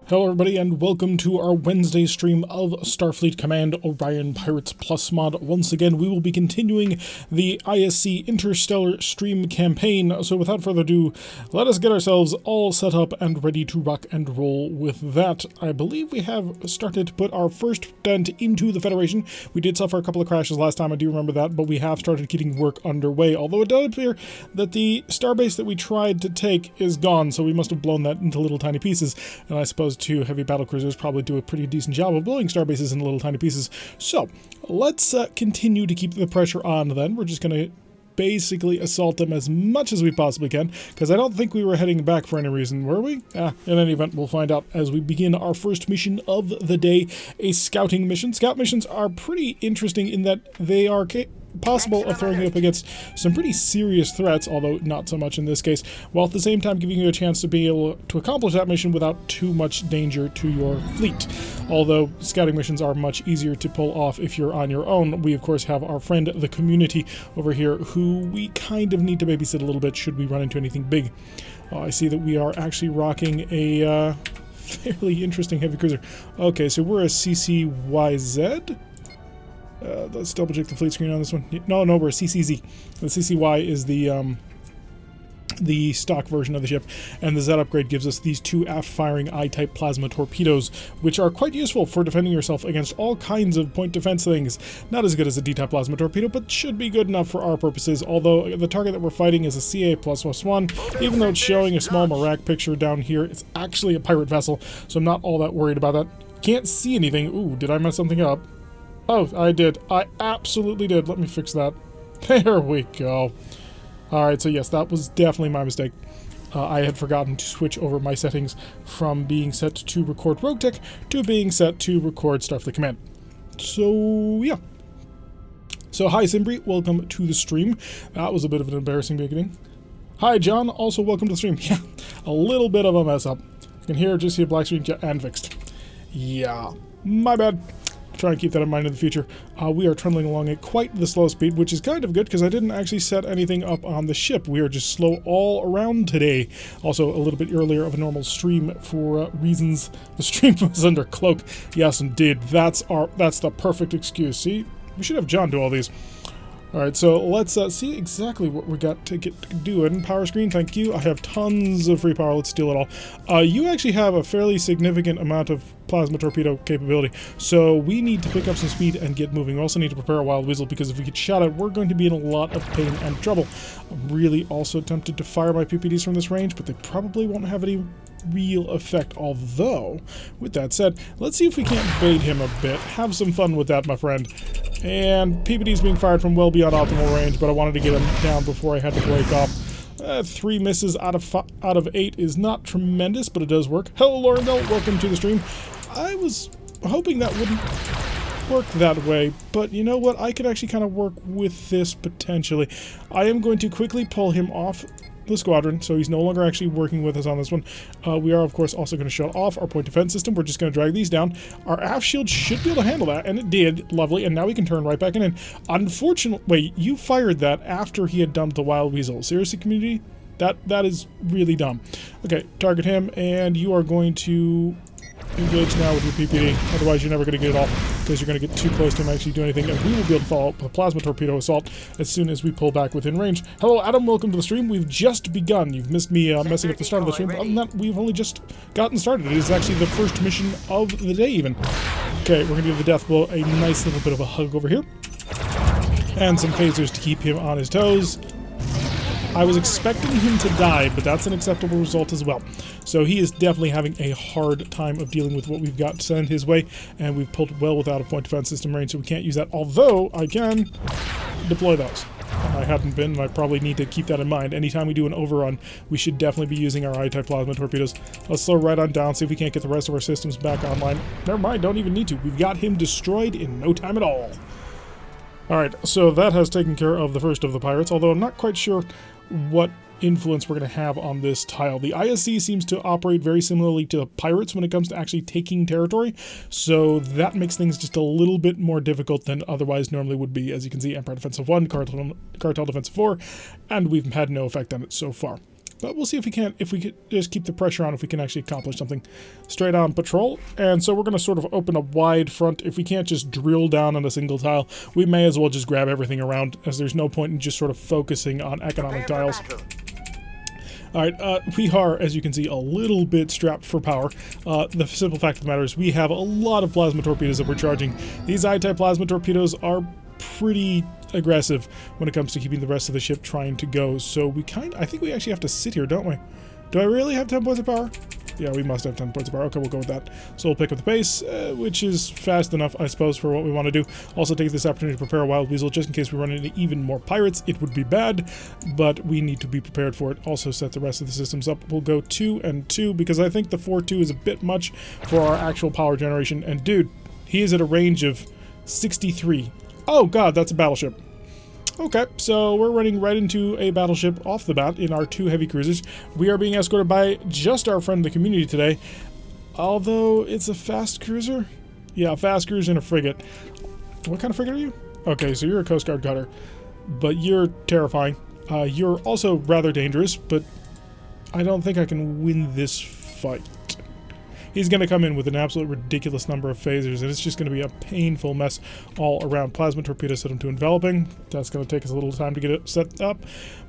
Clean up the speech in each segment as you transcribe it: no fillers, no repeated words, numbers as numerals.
Hello everybody and welcome to our Wednesday stream of Starfleet Command Orion Pirates Plus mod. Once again, we will be continuing the ISC Interstellar stream campaign, so without further ado, let us get ourselves all set up and ready to rock and roll with that. I believe we have started to put our first dent into the Federation. We did suffer a couple of crashes last time, I do remember that, but we have started getting work underway, although it does appear that the starbase that we tried to take is gone, so we must have blown that into little tiny pieces, and I suppose two heavy battlecruisers probably do a pretty decent job of blowing starbases into little tiny pieces. So let's continue to keep the pressure on then. We're just going to basically assault them as much as we possibly can, because I don't think we were heading back for any reason, were we? In any event, we'll find out as we begin our first mission of the day, a scouting mission. Scout missions are pretty interesting in that they are possible of throwing you up against some pretty serious threats, although not so much in this case, while at the same time giving you a chance to be able to accomplish that mission without too much danger to your fleet. Although scouting missions are much easier to pull off if you're on your own, we of course have our friend the community over here who we kind of need to babysit a little bit should we run into anything big. I see that we are actually rocking a fairly interesting heavy cruiser. Okay, so we're a CCYZ? Let's double check the fleet screen on this one. No, we're a CCZ. The CCY is the stock version of the ship, and the Z upgrade gives us these two aft-firing I-type plasma torpedoes, which are quite useful for defending yourself against all kinds of point defense things. Not as good as a D-type plasma torpedo, but should be good enough for our purposes, although the target that we're fighting is a CA++1. Even though it's showing a small Marak picture down here, it's actually a pirate vessel, so I'm not all that worried about that. Can't see anything. Ooh, did I mess something up? Oh, I did. I absolutely did. Let me fix that. There we go. Alright, so yes, that was definitely my mistake. I had forgotten to switch over my settings from being set to record Rogue Tech to being set to record Starfleet Command. So, yeah. So, hi Simbri, welcome to the stream. That was a bit of an embarrassing beginning. Hi John, also welcome to the stream. Yeah, a little bit of a mess up. You can hear, just see a black screen and fixed. Yeah, my bad. Try and keep that in mind in the future. We are trundling along at quite the slow speed, which is kind of good because I didn't actually set anything up on the ship. We are just slow all around today. Also, a little bit earlier of a normal stream for reasons the stream was under cloak. Yes, indeed. That's the perfect excuse. See, we should have John do all these. Alright, so let's see exactly what we got to get doing. Power screen, thank you. I have tons of free power. Let's steal it all. You actually have a fairly significant amount of plasma torpedo capability, so we need to pick up some speed and get moving. We also need to prepare a wild weasel, because if we get shot at, we're going to be in a lot of pain and trouble. I'm really also tempted to fire my PPDs from this range, but they probably won't have any real effect. Although, with that said, let's see if we can't bait him a bit. Have some fun with that, my friend. And PPD's being fired from well beyond optimal range, but I wanted to get him down before I had to break off. 3 misses out of 8 is not tremendous, but it does work. Hello, Laurendale, welcome to the stream. I was hoping that wouldn't work that way, but you know what? I could actually kind of work with this potentially. I am going to quickly pull him off the squadron, so he's no longer actually working with us on this one. We are, of course, also going to shut off our point defense system. We're just going to drag these down. Our aft shield should be able to handle that, and it did. Lovely, and now we can turn right back in. Unfortunately, wait, you fired that after he had dumped the wild weasel. Seriously, community? That is really dumb. Okay, target him, and you are going to engage now with your PPD. Otherwise, you're never going to get it off, because you're going to get too close to him actually do anything, and we will be able to follow up with a plasma torpedo assault as soon as we pull back within range. Hello, Adam. Welcome to the stream. We've just begun. You've missed me messing up the start of the stream, but other than that, we've only just gotten started. It is actually the first mission of the day, even. Okay, we're going to give the death blow a nice little bit of a hug over here, and some phasers to keep him on his toes. I was expecting him to die, but that's an acceptable result as well. So he is definitely having a hard time of dealing with what we've got sent his way, and we've pulled well without a point defense system range, so we can't use that, although I can deploy those. I haven't been, and I probably need to keep that in mind. Anytime we do an overrun, we should definitely be using our I-type plasma torpedoes. Let's slow right on down, see if we can't get the rest of our systems back online. Never mind, don't even need to. We've got him destroyed in no time at all. Alright, so that has taken care of the first of the pirates, although I'm not quite sure what influence we're going to have on this tile. The ISC seems to operate very similarly to the pirates when it comes to actually taking territory, so that makes things just a little bit more difficult than otherwise normally would be. As you can see, Empire Defensive 1, Cartel Defensive 4, and we've had no effect on it so far. But we'll see if we can't, if we could just keep the pressure on, if we can actually accomplish something. Straight on patrol. And so we're going to sort of open a wide front. If we can't just drill down on a single tile, we may as well just grab everything around, as there's no point in just sort of focusing on economic tiles. Alright, we are, as you can see, a little bit strapped for power. The simple fact of the matter is we have a lot of plasma torpedoes that we're charging. These I-type plasma torpedoes are pretty aggressive when it comes to keeping the rest of the ship trying to go, so I think we actually have to sit here, don't we? Do I really have 10 points of power? Yeah, we must have 10 points of power. Okay, we'll go with that. So we'll pick up the pace, which is fast enough, I suppose, for what we want to do. Also take this opportunity to prepare a wild weasel, just in case we run into even more pirates. It would be bad, but we need to be prepared for it. Also set the rest of the systems up. We'll go 2 and 2, because I think the 4-2 is a bit much for our actual power generation. And dude, he is at a range of 63. Oh god, that's a battleship. Okay, so we're running right into a battleship off the bat in our 2 heavy cruisers. We are being escorted by just our friend the community today, although it's a fast cruiser? Yeah, a fast cruiser and a frigate. What kind of frigate are you? Okay, so you're a Coast Guard cutter, but you're terrifying. You're also rather dangerous, but I don't think I can win this fight. He's going to come in with an absolute ridiculous number of phasers, and it's just going to be a painful mess all around. Plasma torpedo set him to enveloping. That's going to take us a little time to get it set up.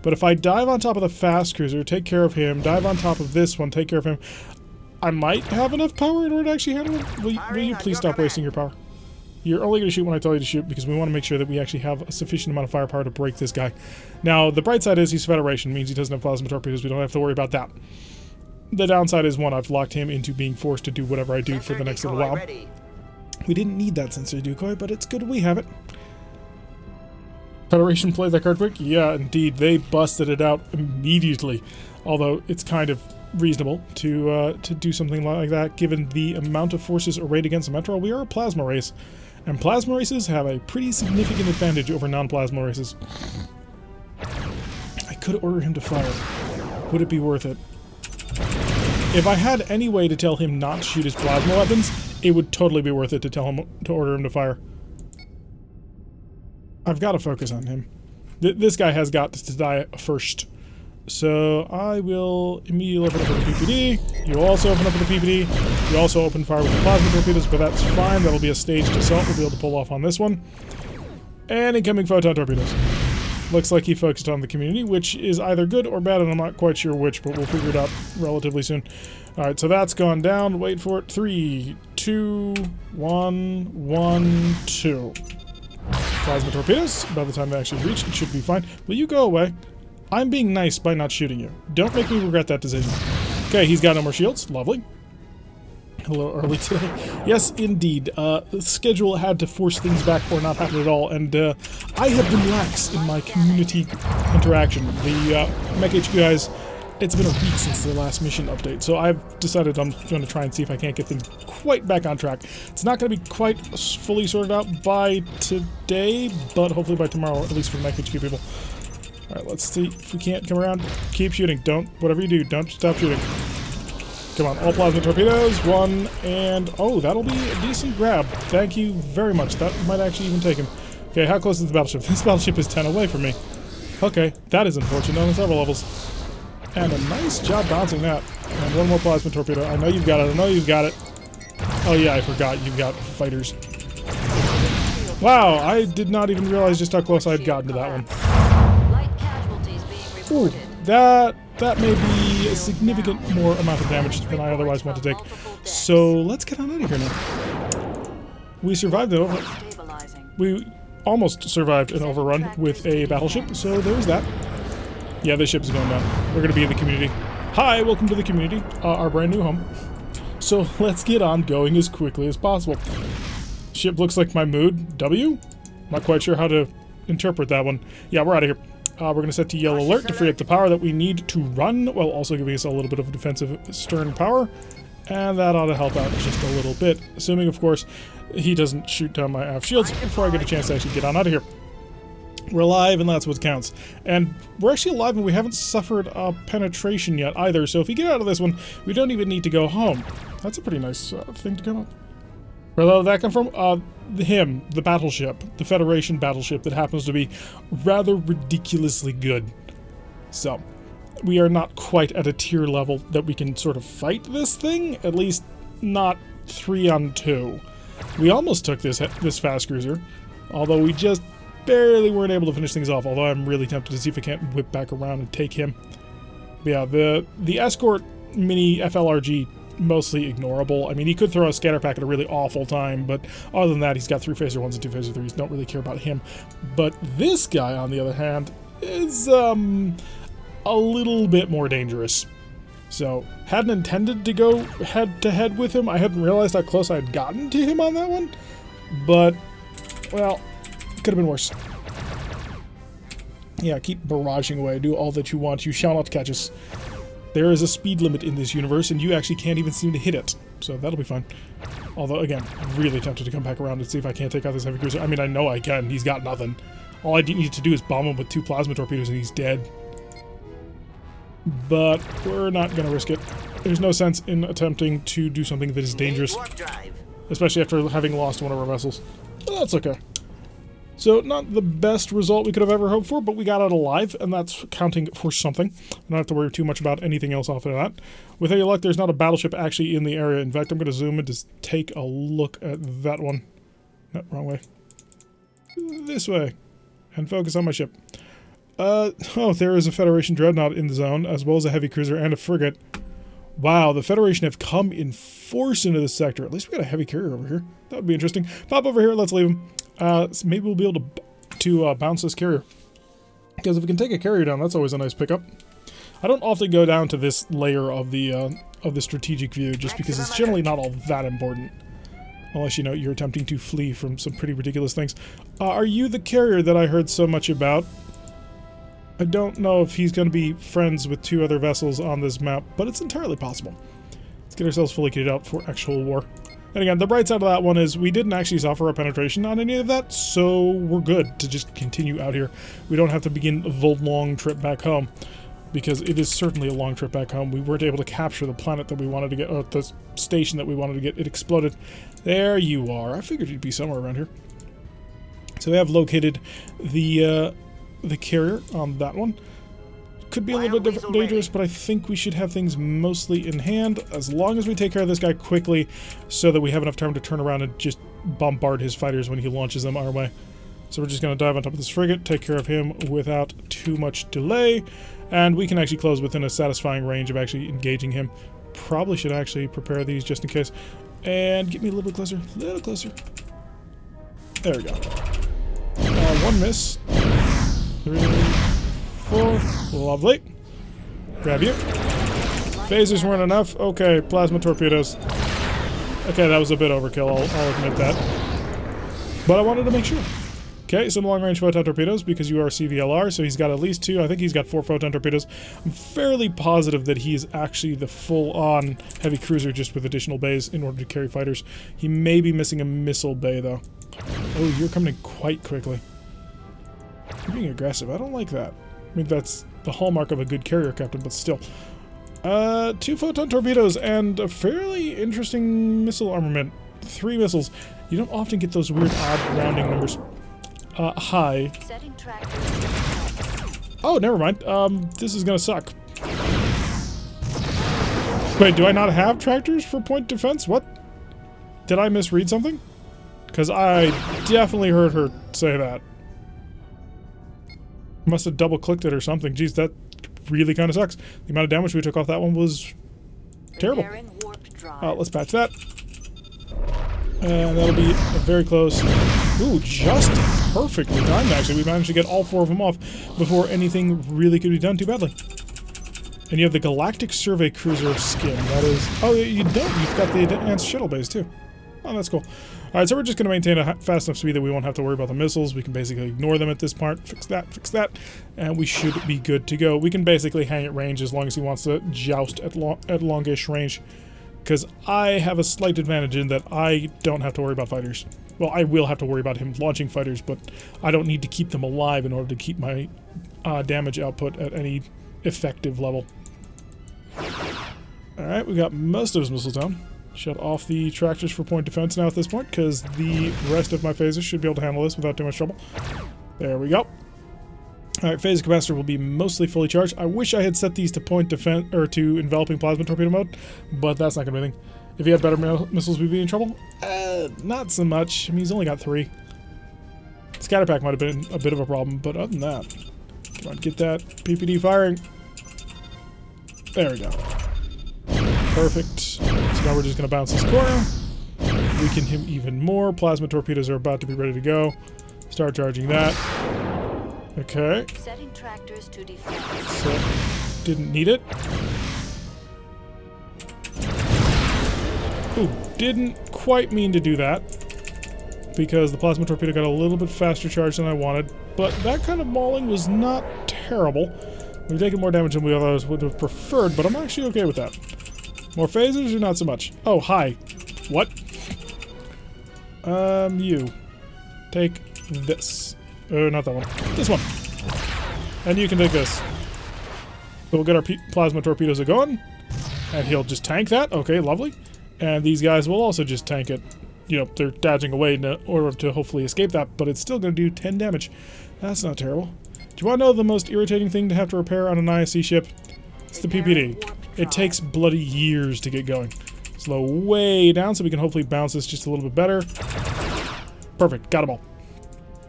But if I dive on top of the fast cruiser, take care of him, dive on top of this one, take care of him, I might have enough power in order to actually handle him. Will you please stop wasting your power? You're only going to shoot when I tell you to shoot, because we want to make sure that we actually have a sufficient amount of firepower to break this guy. Now, the bright side is he's Federation, means he doesn't have plasma torpedoes. We don't have to worry about that. The downside is, one, I've locked him into being forced to do whatever I do for the next little while. We didn't need that sensor decoy, but it's good we have it. Federation played that card quick? Yeah, indeed. They busted it out immediately. Although it's kind of reasonable to do something like that, given the amount of forces arrayed against Metro. We are a plasma race, and plasma races have a pretty significant advantage over non-plasma races. I could order him to fire. Would it be worth it? If I had any way to tell him not to shoot his plasma weapons, it would totally be worth it to tell him to order him to fire. I've got to focus on him. This guy has got to die first. So I will immediately open up with the PPD. You also open up with the PPD. You also open fire with the plasma torpedoes, but that's fine. That'll be a staged assault. We'll be able to pull off on this one. And incoming photon torpedoes. Looks like he focused on the community, which is either good or bad, and I'm not quite sure which, but we'll figure it out relatively soon. Alright, so that's gone down. Wait for it. 3, 2, 1, 1, 2. Plasma torpedoes. By the time they actually reach, it should be fine. Will you go away? I'm being nice by not shooting you. Don't make me regret that decision. Okay, he's got no more shields. Lovely. A little early today. Yes, indeed. The schedule had to force things back or not happen at all, and I have been lax in my community interaction. The Mech HQ guys, it's been a week since their last mission update, so I've decided I'm going to try and see if I can't get things quite back on track. It's not going to be quite fully sorted out by today, but hopefully by tomorrow, at least for the Mech HQ people. Alright, let's see if we can't come around. Keep shooting. Whatever you do, don't stop shooting. Come on, all plasma torpedoes, 1, and oh, that'll be a decent grab. Thank you very much. That might actually even take him. Okay, how close is the battleship? This battleship is 10 away from me. Okay, that is unfortunate on several levels. And a nice job bouncing that. And 1 more plasma torpedo. I know you've got it. I know you've got it. Oh yeah, I forgot. You've got fighters. Wow, I did not even realize just how close I had gotten to that one. Ooh, that may be a significant more amount of damage than I otherwise want to take. So let's get on out of here now. We survived an We almost survived an overrun with a battleship, so there's that. Yeah, this ship is going down. We're going to be in the community. Hi, welcome to the community, our brand new home. So let's get on going as quickly as possible. Ship looks like my mood. W? Not quite sure how to interpret that one. Yeah, we're out of here. We're going to set to yellow alert to free up the power that we need to run, while also giving us a little bit of defensive stern power. And that ought to help out just a little bit. Assuming, of course, he doesn't shoot down my aft shields before I get a chance to actually get on out of here. We're alive, and that's what counts. And we're actually alive, and we haven't suffered a penetration yet either. So if we get out of this one, we don't even need to go home. That's a pretty nice thing to come up. Where did that come from? The battleship. The Federation battleship that happens to be rather ridiculously good. So, we are not quite at a tier level that we can sort of fight this thing, at least not 3 on 2. We almost took this fast cruiser, although we just barely weren't able to finish things off, although I'm really tempted to see if I can't whip back around and take him. But yeah, the escort mini FLRG, mostly ignorable. I mean, he could throw a scatter pack at a really awful time, but other than that, he's got 3 phaser 1s and 2 phaser 3s. Don't really care about him. But this guy, on the other hand, is a little bit more dangerous. So, hadn't intended to go head-to-head with him. I hadn't realized how close I had gotten to him on that one. But, well, could have been worse. Yeah, keep barraging away. Do all that you want. You shall not catch us. There is a speed limit in this universe, and you actually can't even seem to hit it. So that'll be fine. Although, again, really tempted to come back around and see if I can't take out this heavy cruiser. I mean, I know I can. He's got nothing. All I need to do is bomb him with 2 plasma torpedoes, and he's dead. But we're not going to risk it. There's no sense in attempting to do something that is dangerous. Especially after having lost one of our vessels. But that's okay. So, not the best result we could have ever hoped for, but we got out alive, and that's counting for something. I don't have to worry too much about anything else off of that. With any luck, there's not a battleship actually in the area. In fact, I'm going to zoom in to take a look at that one. No, wrong way. This way. And focus on my ship. Oh, there is a Federation dreadnought in the zone, as well as a heavy cruiser and a frigate. Wow, the Federation have come in force into this sector. At least we got a heavy carrier over here. That would be interesting. Pop over here, let's leave him. So maybe we'll be able to bounce this carrier. Because if we can take a carrier down, that's always a nice pickup. I don't often go down to this layer of the strategic view, just because it's generally not all that important. Unless, you know, you're attempting to flee from some pretty ridiculous things. Are you the carrier that I heard so much about? I don't know if he's going to be friends with 2 other vessels on this map, but it's entirely possible. Let's get ourselves fully kitted out for actual war. And again, the bright side of that one is we didn't actually suffer a penetration on any of that, so we're good to just continue out here. We don't have to begin the long trip back home, because it is certainly a long trip back home. We weren't able to capture the planet that we wanted to get, or the station that we wanted to get. It exploded. There you are. I figured you'd be somewhere around here. So we have located the carrier on that one. Could be a little bit dangerous, but I think we should have things mostly in hand, as long as we take care of this guy quickly, so that we have enough time to turn around and just bombard his fighters when he launches them our way. So we're just going to dive on top of this frigate, take care of him without too much delay, and we can actually close within a satisfying range of actually engaging him. Probably should actually prepare these just in case. And get me a little bit closer, a little closer. There we go. 1 miss. 3, 4. Lovely. Grab you. Phasers weren't enough. Okay, plasma torpedoes. Okay, that was a bit overkill, I'll admit that. But I wanted to make sure. Okay, some long-range photon torpedoes, because you are CVLR, so he's got at least 2. I think he's got 4 photon torpedoes. I'm fairly positive that he is actually the full-on heavy cruiser, just with additional bays in order to carry fighters. He may be missing a missile bay, though. Oh, you're coming in quite quickly. You're being aggressive. I don't like that. I mean, that's the hallmark of a good carrier captain, but still. 2 photon torpedoes and a fairly interesting missile armament. 3 missiles. You don't often get those weird odd rounding numbers. Hi. Oh, never mind. This is gonna suck. Wait, do I not have tractors for point defense? What? Did I misread something? Because I definitely heard her say that. Must have double-clicked it or something. Jeez, that really kind of sucks. The amount of damage we took off that one was terrible. Let's patch that. And that'll be very close. Ooh, just perfectly timed, actually. We managed to get all 4 of them off before anything really could be done too badly. And you have the Galactic Survey Cruiser skin. That is... Oh, you don't. You've got the advanced shuttle bays, too. Oh, that's cool. Alright, so we're just going to maintain a fast enough speed that we won't have to worry about the missiles. We can basically ignore them at this part. Fix that, and we should be good to go. We can basically hang at range as long as he wants to joust at longish range. Because I have a slight advantage in that I don't have to worry about fighters. Well, I will have to worry about him launching fighters, but I don't need to keep them alive in order to keep my damage output at any effective level. Alright, we got most of his missiles down. Shut off the tractors for point defense now at this point, because the rest of my phasers should be able to handle this without too much trouble. There we go. Alright, phase capacitor will be mostly fully charged. I wish I had set these to point defense or to enveloping plasma torpedo mode, but that's not going to be anything. If he had better missiles, we'd be in trouble? Not so much. I mean, he's only got 3. Scatter pack might have been a bit of a problem, but other than that, come on, get that PPD firing. There we go. Perfect. So now we're just going to bounce this corner. Weaken him even more. Plasma torpedoes are about to be ready to go. Start charging that. Okay. Setting tractors to defense. So, didn't need it. Ooh, didn't quite mean to do that, because the plasma torpedo got a little bit faster charge than I wanted, but that kind of mauling was not terrible. We've taken more damage than we otherwise would have preferred, but I'm actually okay with that. More phasers or not so much? Oh, hi. What? You. Take this. Not that one. This one. And you can take this. So we'll get our plasma torpedoes going, and he'll just tank that. Okay, lovely. And these guys will also just tank it. You know, they're dodging away in order to hopefully escape that, but it's still going to do 10 damage. That's not terrible. Do you want to know the most irritating thing to have to repair on an ISC ship? It's the PPD. It takes bloody years to get going. Slow way down so we can hopefully bounce this just a little bit better. Perfect. Got them all.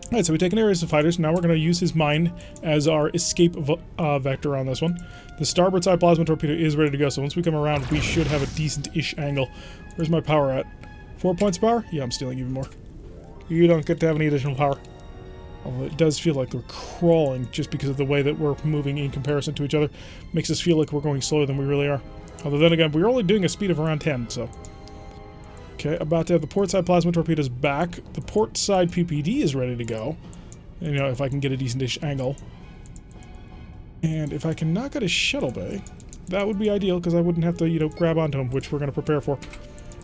Alright, so we've taken areas of fighters. Now we're going to use his mine as our escape vector on this one. The starboard side plasma torpedo is ready to go, so once we come around, we should have a decent-ish angle. Where's my power at? 4 points of power? Yeah, I'm stealing even more. You don't get to have any additional power. Although it does feel like we're crawling just because of the way that we're moving in comparison to each other. Makes us feel like we're going slower than we really are. Although then again, we're only doing a speed of around 10, so... Okay, about to have the port side plasma torpedoes back. The port side PPD is ready to go. And, you know, if I can get a decent-ish angle. And if I can knock out his shuttle bay, that would be ideal, because I wouldn't have to, you know, grab onto him, which we're going to prepare for.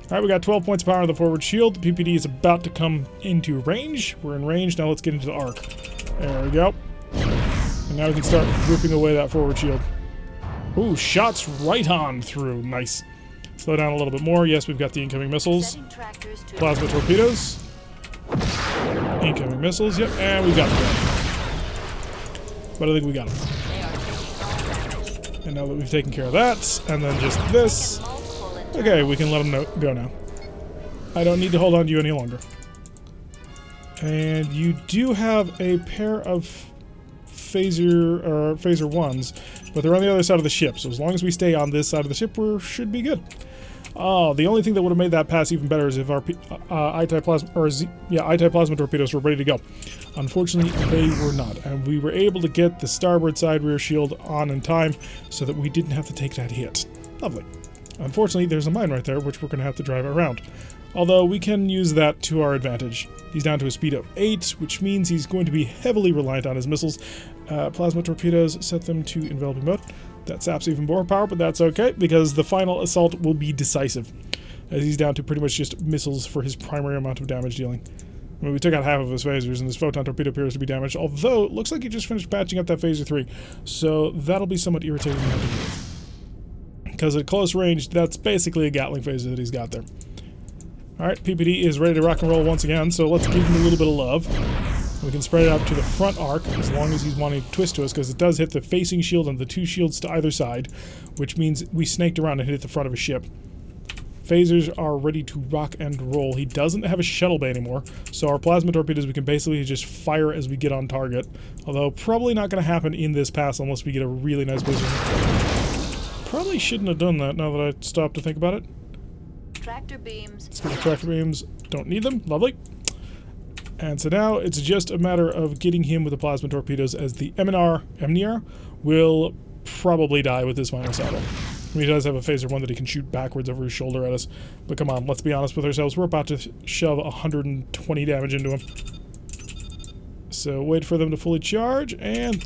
Alright, we got 12 points of power on the forward shield. The PPD is about to come into range. We're in range, now let's get into the arc. There we go. And now we can start ripping away that forward shield. Ooh, shots right on through. Nice. Slow down a little bit more. Yes, we've got the incoming missiles. Plasma torpedoes. Incoming missiles. Yep, and we got them. But I think we got them. And now that we've taken care of that, and then just this. Okay, we can let them go now. I don't need to hold on to you any longer. And you do have a pair of phaser ones, but they're on the other side of the ship. So as long as we stay on this side of the ship, we should be good. Oh, the only thing that would have made that pass even better is if our I-type plasma torpedoes were ready to go. Unfortunately, they were not, and we were able to get the starboard side rear shield on in time so that we didn't have to take that hit. Lovely. Unfortunately, there's a mine right there, which we're going to have to drive around. Although we can use that to our advantage. He's down to a speed of 8, which means he's going to be heavily reliant on his missiles. Plasma torpedoes, set them to enveloping mode. That saps even more power, but that's okay, because the final assault will be decisive, as he's down to pretty much just missiles for his primary amount of damage dealing. I mean, we took out half of his phasers, and his photon torpedo appears to be damaged, although it looks like he just finished patching up that phaser 3, so that'll be somewhat irritating to have to deal with. Because at close range, that's basically a Gatling phaser that he's got there. Alright, PPD is ready to rock and roll once again, so let's give him a little bit of love. We can spread it out to the front arc, as long as he's wanting to twist to us, because it does hit the facing shield and the 2 shields to either side, which means we snaked around and hit the front of a ship. Phasers are ready to rock and roll. He doesn't have a shuttle bay anymore, so our plasma torpedoes we can basically just fire as we get on target, although probably not going to happen in this pass unless we get a really nice position. Probably shouldn't have done that now that I stopped to think about it. Tractor beams. Let's get the tractor beams. Don't need them. Lovely. And so now it's just a matter of getting him with the plasma torpedoes, as the Emnir will probably die with his final saddle. He does have a phaser 1 that he can shoot backwards over his shoulder at us. But come on, let's be honest with ourselves. We're about to shove 120 damage into him. So wait for them to fully charge, and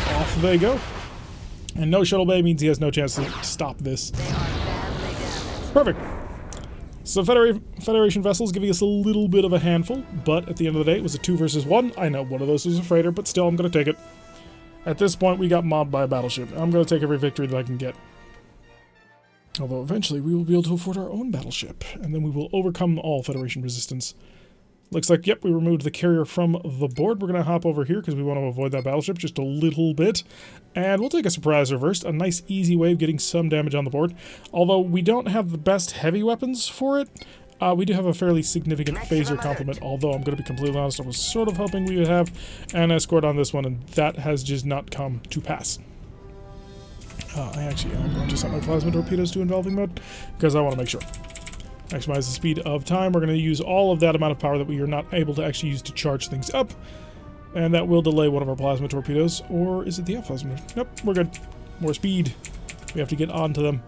off they go. And no shuttle bay means he has no chance to stop this. They are badly damaged. Perfect. So Federation vessels giving us a little bit of a handful, but at the end of the day, it was a 2 versus 1. I know one of those was a freighter, but still, I'm going to take it. At this point, we got mobbed by a battleship. I'm going to take every victory that I can get. Although eventually, we will be able to afford our own battleship, and then we will overcome all Federation resistance. Looks like, yep, we removed the carrier from the board. We're going to hop over here because we want to avoid that battleship just a little bit. And we'll take a surprise reversed, a nice easy way of getting some damage on the board. Although we don't have the best heavy weapons for it, we do have a fairly significant phaser complement, although I'm going to be completely honest, I was sort of hoping we would have an escort on this one, and that has just not come to pass. I'm going to set my plasma torpedoes to enveloping mode because I want to make sure. Maximize the speed of time. We're going to use all of that amount of power that we are not able to actually use to charge things up. And that will delay one of our plasma torpedoes. Or is it the F-plasma? Nope, we're good. More speed. We have to get onto them.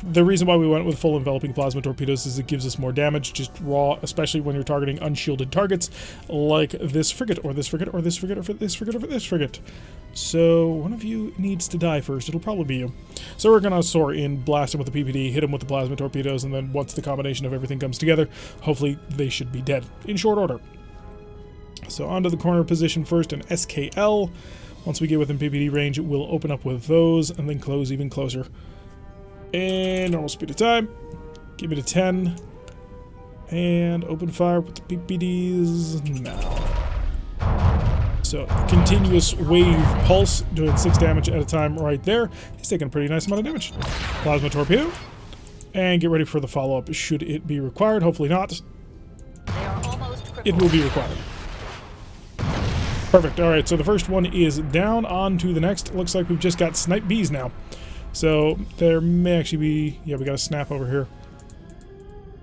The reason why we went with full enveloping plasma torpedoes is it gives us more damage, just raw, especially when you're targeting unshielded targets, like this frigate, or this frigate, or this frigate, or this frigate, or this frigate. So, one of you needs to die first. It'll probably be you. So we're going to soar in, blast him with the PPD, hit him with the plasma torpedoes, and then once the combination of everything comes together, hopefully they should be dead, in short order. So onto the corner position first, an SKL. Once we get within PPD range, we'll open up with those, and then close even closer. And normal speed of time. Give it a 10. And open fire with the PPDs now. So, continuous wave pulse, doing 6 damage at a time right there. He's taking a pretty nice amount of damage. Plasma torpedo. And get ready for the follow-up, should it be required. Hopefully not. It will be required. Perfect. Alright, so the first one is down. On to the next. Looks like we've just got snipe bees now. So, there may actually be... Yeah, we got a snap over here.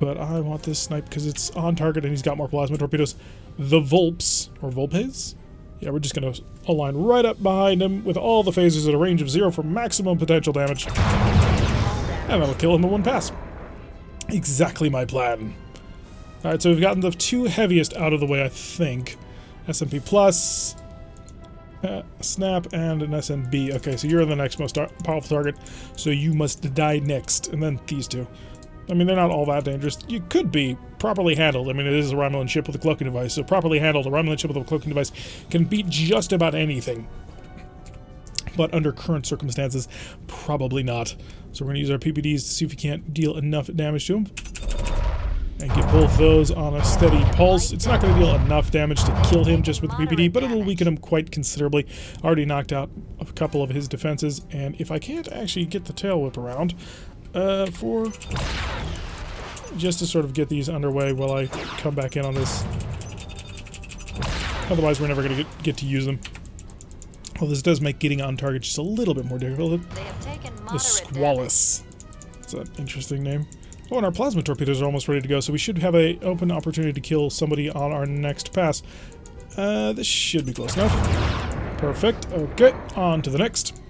But I want this snipe because it's on target and he's got more plasma torpedoes. The Volps, or Volpes? Yeah, we're just going to align right up behind him with all the phasers at a range of 0 for maximum potential damage. And that'll kill him in one pass. Exactly my plan. Alright, so we've gotten the 2 heaviest out of the way, I think. SMP Plus, Snap, and an SNB. Okay, so you're the next most powerful target, so you must die next. And then these 2. I mean, they're not all that dangerous. You could be properly handled. I mean, it is a Romulan ship with a cloaking device, so properly handled, a Romulan ship with a cloaking device can beat just about anything. But under current circumstances, probably not. So we're going to use our PPDs to see if we can't deal enough damage to him. And get both those on a steady pulse. It's not going to deal enough damage to kill him just with the PPD, but it'll weaken him quite considerably. Already knocked out a couple of his defenses, and if I can't actually get the tail whip around, just to sort of get these underway while I come back in on this. Otherwise, we're never going to get to use them. Well, this does make getting on target just a little bit more difficult. The Squalus. That's an interesting name. Oh, and our plasma torpedoes are almost ready to go, so we should have an open opportunity to kill somebody on our next pass. This should be close enough. Perfect. Okay, on to the next.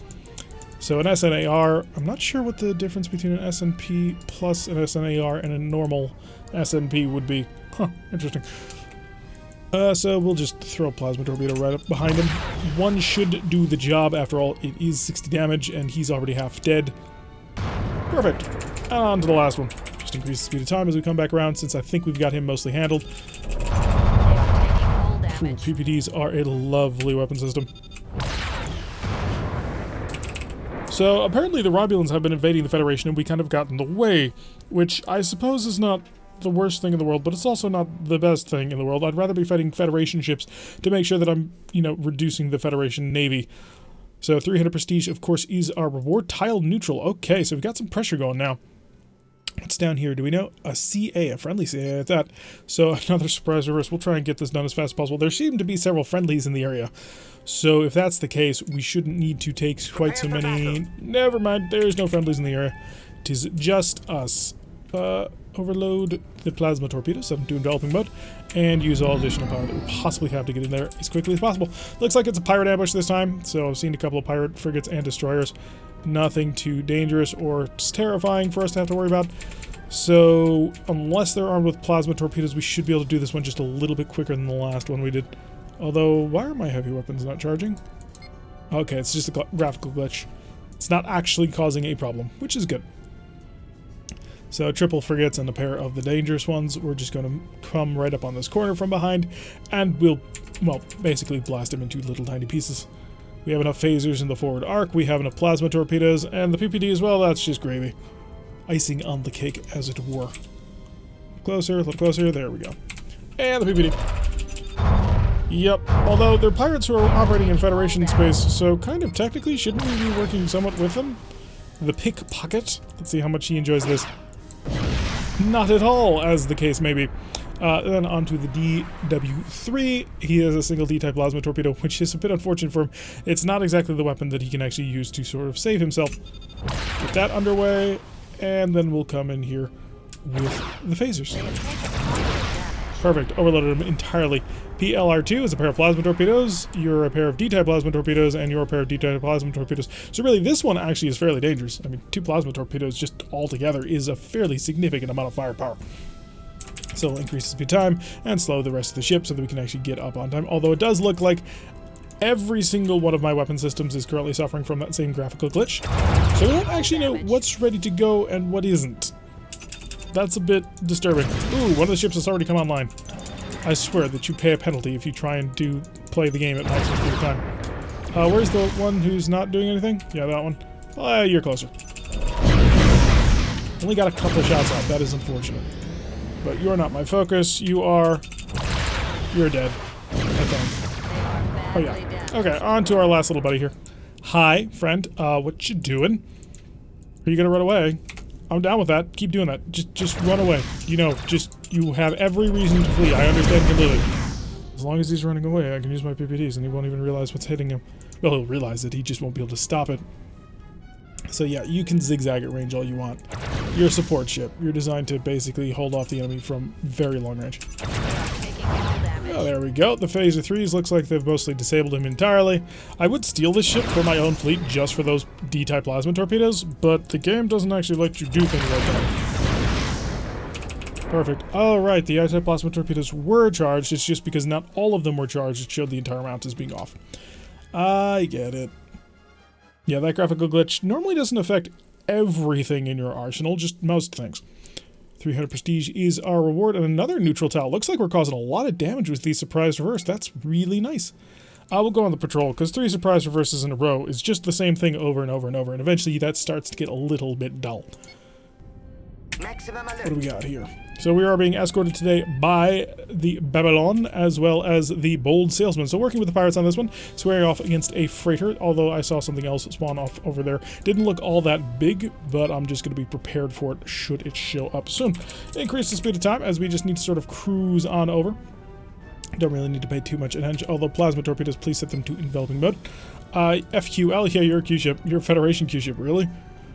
So an SNAR, I'm not sure what the difference between an SNP plus an SNAR and a normal SNP would be. Huh, interesting. So we'll just throw a plasma torpedo right up behind him. One should do the job. After all, it is 60 damage, and he's already half dead. Perfect. And on to the last one. Just increase the speed of time as we come back around, since I think we've got him mostly handled. Ooh, PPDs are a lovely weapon system. So, apparently the Romulans have been invading the Federation and we kind of got in the way, which I suppose is not the worst thing in the world, but it's also not the best thing in the world. I'd rather be fighting Federation ships to make sure that I'm, reducing the Federation Navy. So, 300 prestige, of course, is our reward. Tile neutral. Okay, so we've got some pressure going now. What's down here? Do we know? A CA, a friendly CA at that. So, another surprise reverse. We'll try and get this done as fast as possible. There seem to be several friendlies in the area. So if that's the case, we shouldn't need to take quite so many... Never mind, there's no friendlies in the area. It is just us. Overload the plasma torpedo, set them to enveloping mode, and use all additional power that we possibly have to get in there as quickly as possible. Looks like it's a pirate ambush this time, so I've seen a couple of pirate frigates and destroyers. Nothing too dangerous or terrifying for us to have to worry about. So unless they're armed with plasma torpedoes, we should be able to do this one just a little bit quicker than the last one we did. Although, why are my heavy weapons not charging? Okay, it's just a graphical glitch. It's not actually causing a problem, which is good. So, triple frigates and a pair of the dangerous ones. We're just going to come right up on this corner from behind, and we'll, well, basically blast them into little tiny pieces. We have enough phasers in the forward arc, we have enough plasma torpedoes, and the PPD as well, that's just gravy. Icing on the cake, as it were. Closer, a little closer, there we go. And the PPD. Yep, although they're pirates who are operating in Federation space, so kind of technically shouldn't we be working somewhat with them? The pickpocket. Let's see how much he enjoys this. Not at all, as the case may be. Then onto the DW3. He has a single D-type plasma torpedo, which is a bit unfortunate for him. It's not exactly the weapon that he can actually use to sort of save himself. Get that underway, and then we'll come in here with the phasers. Perfect. Overloaded him entirely. PLR2 is a pair of plasma torpedoes, you're a pair of D-type plasma torpedoes, and you're a pair of D-type plasma torpedoes. So really, this one actually is fairly dangerous. I mean, 2 plasma torpedoes just altogether is a fairly significant amount of firepower. So we'll increase the speed time and slow the rest of the ship so that we can actually get up on time. Although it does look like every single one of my weapon systems is currently suffering from that same graphical glitch. So we don't actually know what's ready to go and what isn't. That's a bit disturbing. Ooh, one of the ships has already come online. I swear that you pay a penalty if you try and play the game at maximum speed of time. Where's the one who's not doing anything? Yeah, that one. You're closer. Only got a couple shots off. That is unfortunate. But you're not my focus. You're dead, I think. Oh yeah. Okay, on to our last little buddy here. Hi, friend. What you doing? Are you gonna run away? I'm down with that. Keep doing that. Just run away. You know, you have every reason to flee. I understand completely. As long as he's running away, I can use my PPDs and he won't even realize what's hitting him. Well, he'll realize it. He just won't be able to stop it. So yeah, you can zigzag at range all you want. You're a support ship. You're designed to basically hold off the enemy from very long range. Oh, there we go. The Phaser 3s looks like they've mostly disabled him entirely. I would steal this ship for my own fleet just for those D-type plasma torpedoes, but the game doesn't actually let you do things like that. Perfect. Alright, the I-type plasma torpedoes were charged. It's just because not all of them were charged, it showed the entire amount as being off. I get it. Yeah, that graphical glitch normally doesn't affect everything in your arsenal, just most things. 300 prestige is our reward, and another neutral towel. Looks like we're causing a lot of damage with the surprise reverse. That's really nice. I will go on the patrol, because 3 surprise reverses in a row is just the same thing over and over and over, and eventually that starts to get a little bit dull. What do we got here? So we are being escorted today by the Babylon, as well as the Bold Salesman. So working with the pirates on this one, swearing off against a freighter, although I saw something else spawn off over there. Didn't look all that big, but I'm just going to be prepared for it should it show up soon. Increase the speed of time, as we just need to sort of cruise on over. Don't really need to pay too much attention, although plasma torpedoes, please set them to enveloping mode. FQL, yeah, you're a Q ship. You're a Federation Q ship, really?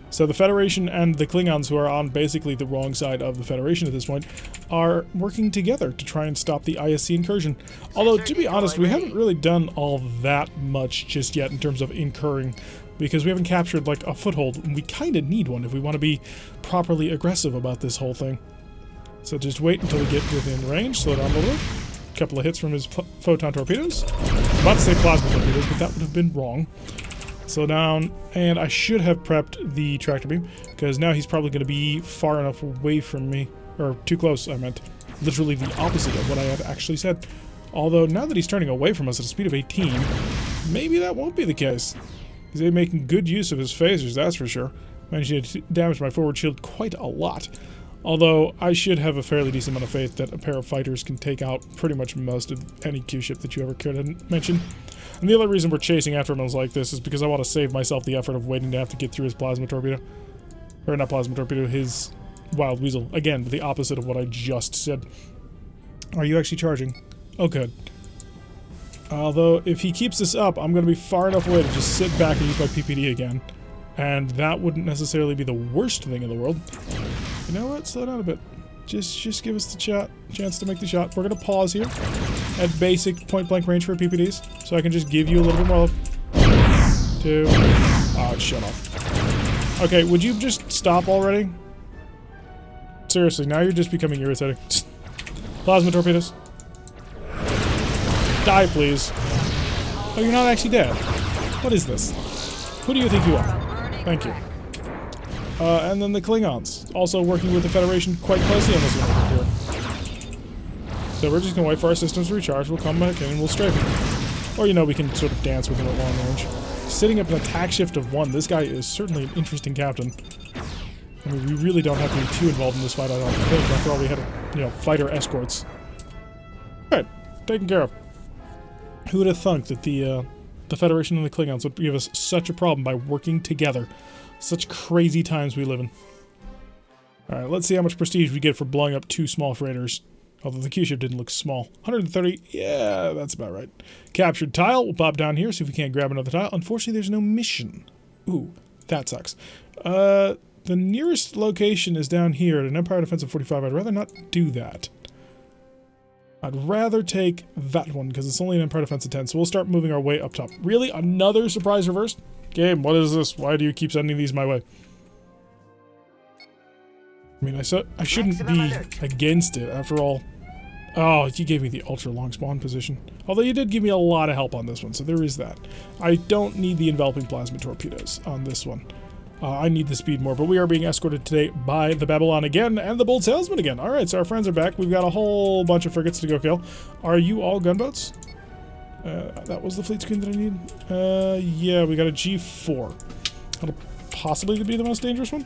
So the Federation and the Klingons, who are on basically the wrong side of the Federation at this point, are working together to try and stop the ISC incursion. Although, to be honest, we haven't really done all that much just yet in terms of incurring, because we haven't captured, like, a foothold, and we kind of need one if we want to be properly aggressive about this whole thing. So just wait until we get within range, slow down a little bit. Couple of hits from his photon torpedoes. I was about to say plasma torpedoes, but that would have been wrong. Slow down, and I should have prepped the tractor beam, because now he's probably going to be far enough away from me, or too close, I meant. Literally the opposite of what I had actually said. Although, now that he's turning away from us at a speed of 18, maybe that won't be the case. He's making good use of his phasers, that's for sure. Managing to damage my forward shield quite a lot. Although, I should have a fairly decent amount of faith that a pair of fighters can take out pretty much most of any Q ship that you ever care to mention. And the other reason we're chasing after him like this is because I want to save myself the effort of waiting to have to get through his plasma torpedo. Or not plasma torpedo, his wild weasel. Again, the opposite of what I just said. Are you actually charging? Oh, good. Although, if he keeps this up, I'm going to be far enough away to just sit back and use my PPD again. And that wouldn't necessarily be the worst thing in the world. You know what? Slow down a bit. Just give us the chance to make the shot. We're going to pause here at basic point-blank range for PPDs, so I can just give you a little bit more love. 2. Oh, it shut off. Okay, would you just stop already? Seriously, now you're just becoming irritating. Plasma torpedoes. Die, please. Oh, you're not actually dead. What is this? Who do you think you are? Thank you. And then the Klingons, also working with the Federation quite closely on this one here. So we're just going to wait for our systems to recharge, we'll come back in and we'll strafe him. Or, you know, we can sort of dance with him at long range. Sitting up an attack shift of 1, this guy is certainly an interesting captain. I mean, we really don't have to be too involved in this fight, I don't think. After all, we had, you know, fighter escorts. Alright, taken care of. Who would have thunk that the Federation and the Klingons would give us such a problem by working together? Such crazy times we live in. Alright, let's see how much prestige we get for blowing up 2 small freighters. Although the Q-ship didn't look small. 130, yeah, that's about right. Captured tile, we'll pop down here, see if we can't grab another tile. Unfortunately, there's no mission. Ooh, that sucks. The nearest location is down here at an Empire Defensive 45. I'd rather not do that. I'd rather take that one, because it's only an Empire Defensive 10, so we'll start moving our way up top. Really? Another surprise reverse? Game, what is this? Why do you keep sending these my way? I mean, I shouldn't be against it, after all. Oh, you gave me the ultra long spawn position. Although you did give me a lot of help on this one, so there is that. I don't need the enveloping plasma torpedoes on this one. I need the speed more, but we are being escorted today by the Babylon again and the Bold Salesman again. Alright, so our friends are back. We've got a whole bunch of frigates to go kill. Are you all gunboats? That was the fleet screen that I need? Yeah, we got a G4. That'll possibly be the most dangerous one.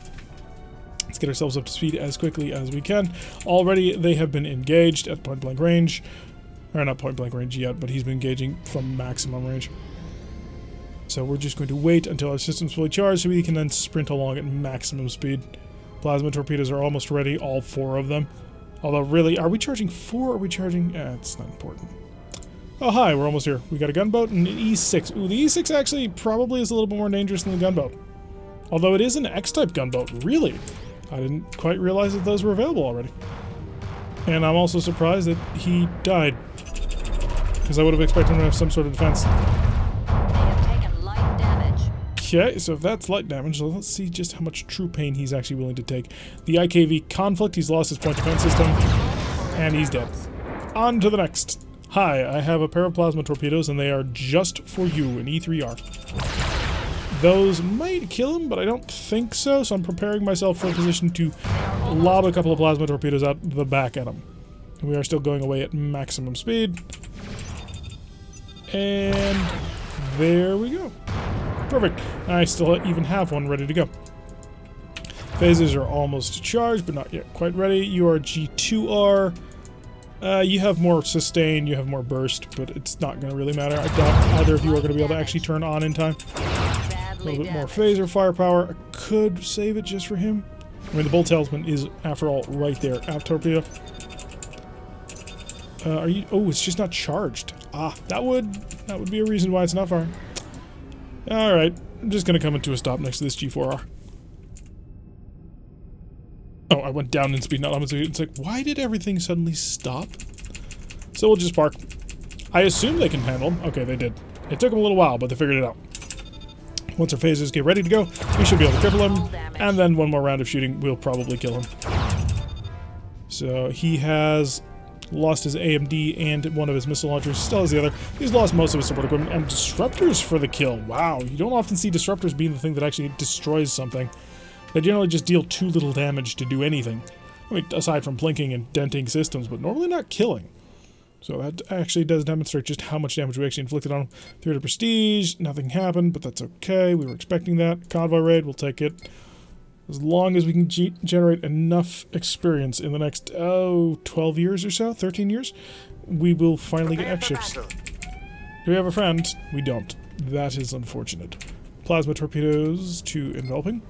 Let's get ourselves up to speed as quickly as we can. Already, they have been engaged at point-blank range. Or not point-blank range yet, but he's been engaging from maximum range. So we're just going to wait until our system's fully charged so we can then sprint along at maximum speed. Plasma torpedoes are almost ready, all 4 of them. Although, really, are we charging 4 or are we charging... it's not important. Oh, hi, we're almost here. We got a gunboat and an E6. Ooh, the E6 actually probably is a little bit more dangerous than the gunboat. Although it is an X-type gunboat, really. I didn't quite realize that those were available already. And I'm also surprised that he died. Because I would have expected him to have some sort of defense. Okay, so if that's light damage, so let's see just how much true pain he's actually willing to take. The IKV conflict, he's lost his point defense system, and he's dead. On to the next. Hi, I have a pair of plasma torpedoes, and they are just for you, an E3R. Those might kill him, but I don't think so, so I'm preparing myself for a position to lob a couple of plasma torpedoes out the back at him. And we are still going away at maximum speed. And there we go. Perfect. I still even have one ready to go. Phasers are almost charged, but not yet quite ready. You are G2R. You have more sustain, you have more burst, but it's not going to really matter. I doubt either of you are going to be able to actually turn on in time. A little bit more phaser firepower. I could save it just for him. I mean, the Bold Salesman is, after all, right there. Aft torpedo. Are you... Oh, it's just not charged. Ah, that would be a reason why it's not firing. Alright, I'm just going to come into a stop next to this G4R. Oh, I went down in speed, not up in speed. It's like, why did everything suddenly stop? So we'll just park. I assume they can handle them. Okay, they did. It took them a little while, but they figured it out. Once our phasers get ready to go, we should be able to cripple him, and then one more round of shooting, we'll probably kill him. So he has lost his AMD and one of his missile launchers, still has the other. He's lost most of his support equipment, and disruptors for the kill. Wow, you don't often see disruptors being the thing that actually destroys something. They generally just deal too little damage to do anything. I mean, aside from plinking and denting systems, but normally not killing. So that actually does demonstrate just how much damage we actually inflicted on him. 300 prestige, nothing happened, but that's okay. We were expecting that. Convoy raid, we'll take it. As long as we can generate enough experience in the next, 12 years or so, 13 years, we will finally get X ships. Do we have a friend? We don't. That is unfortunate. Plasma torpedoes to enveloping.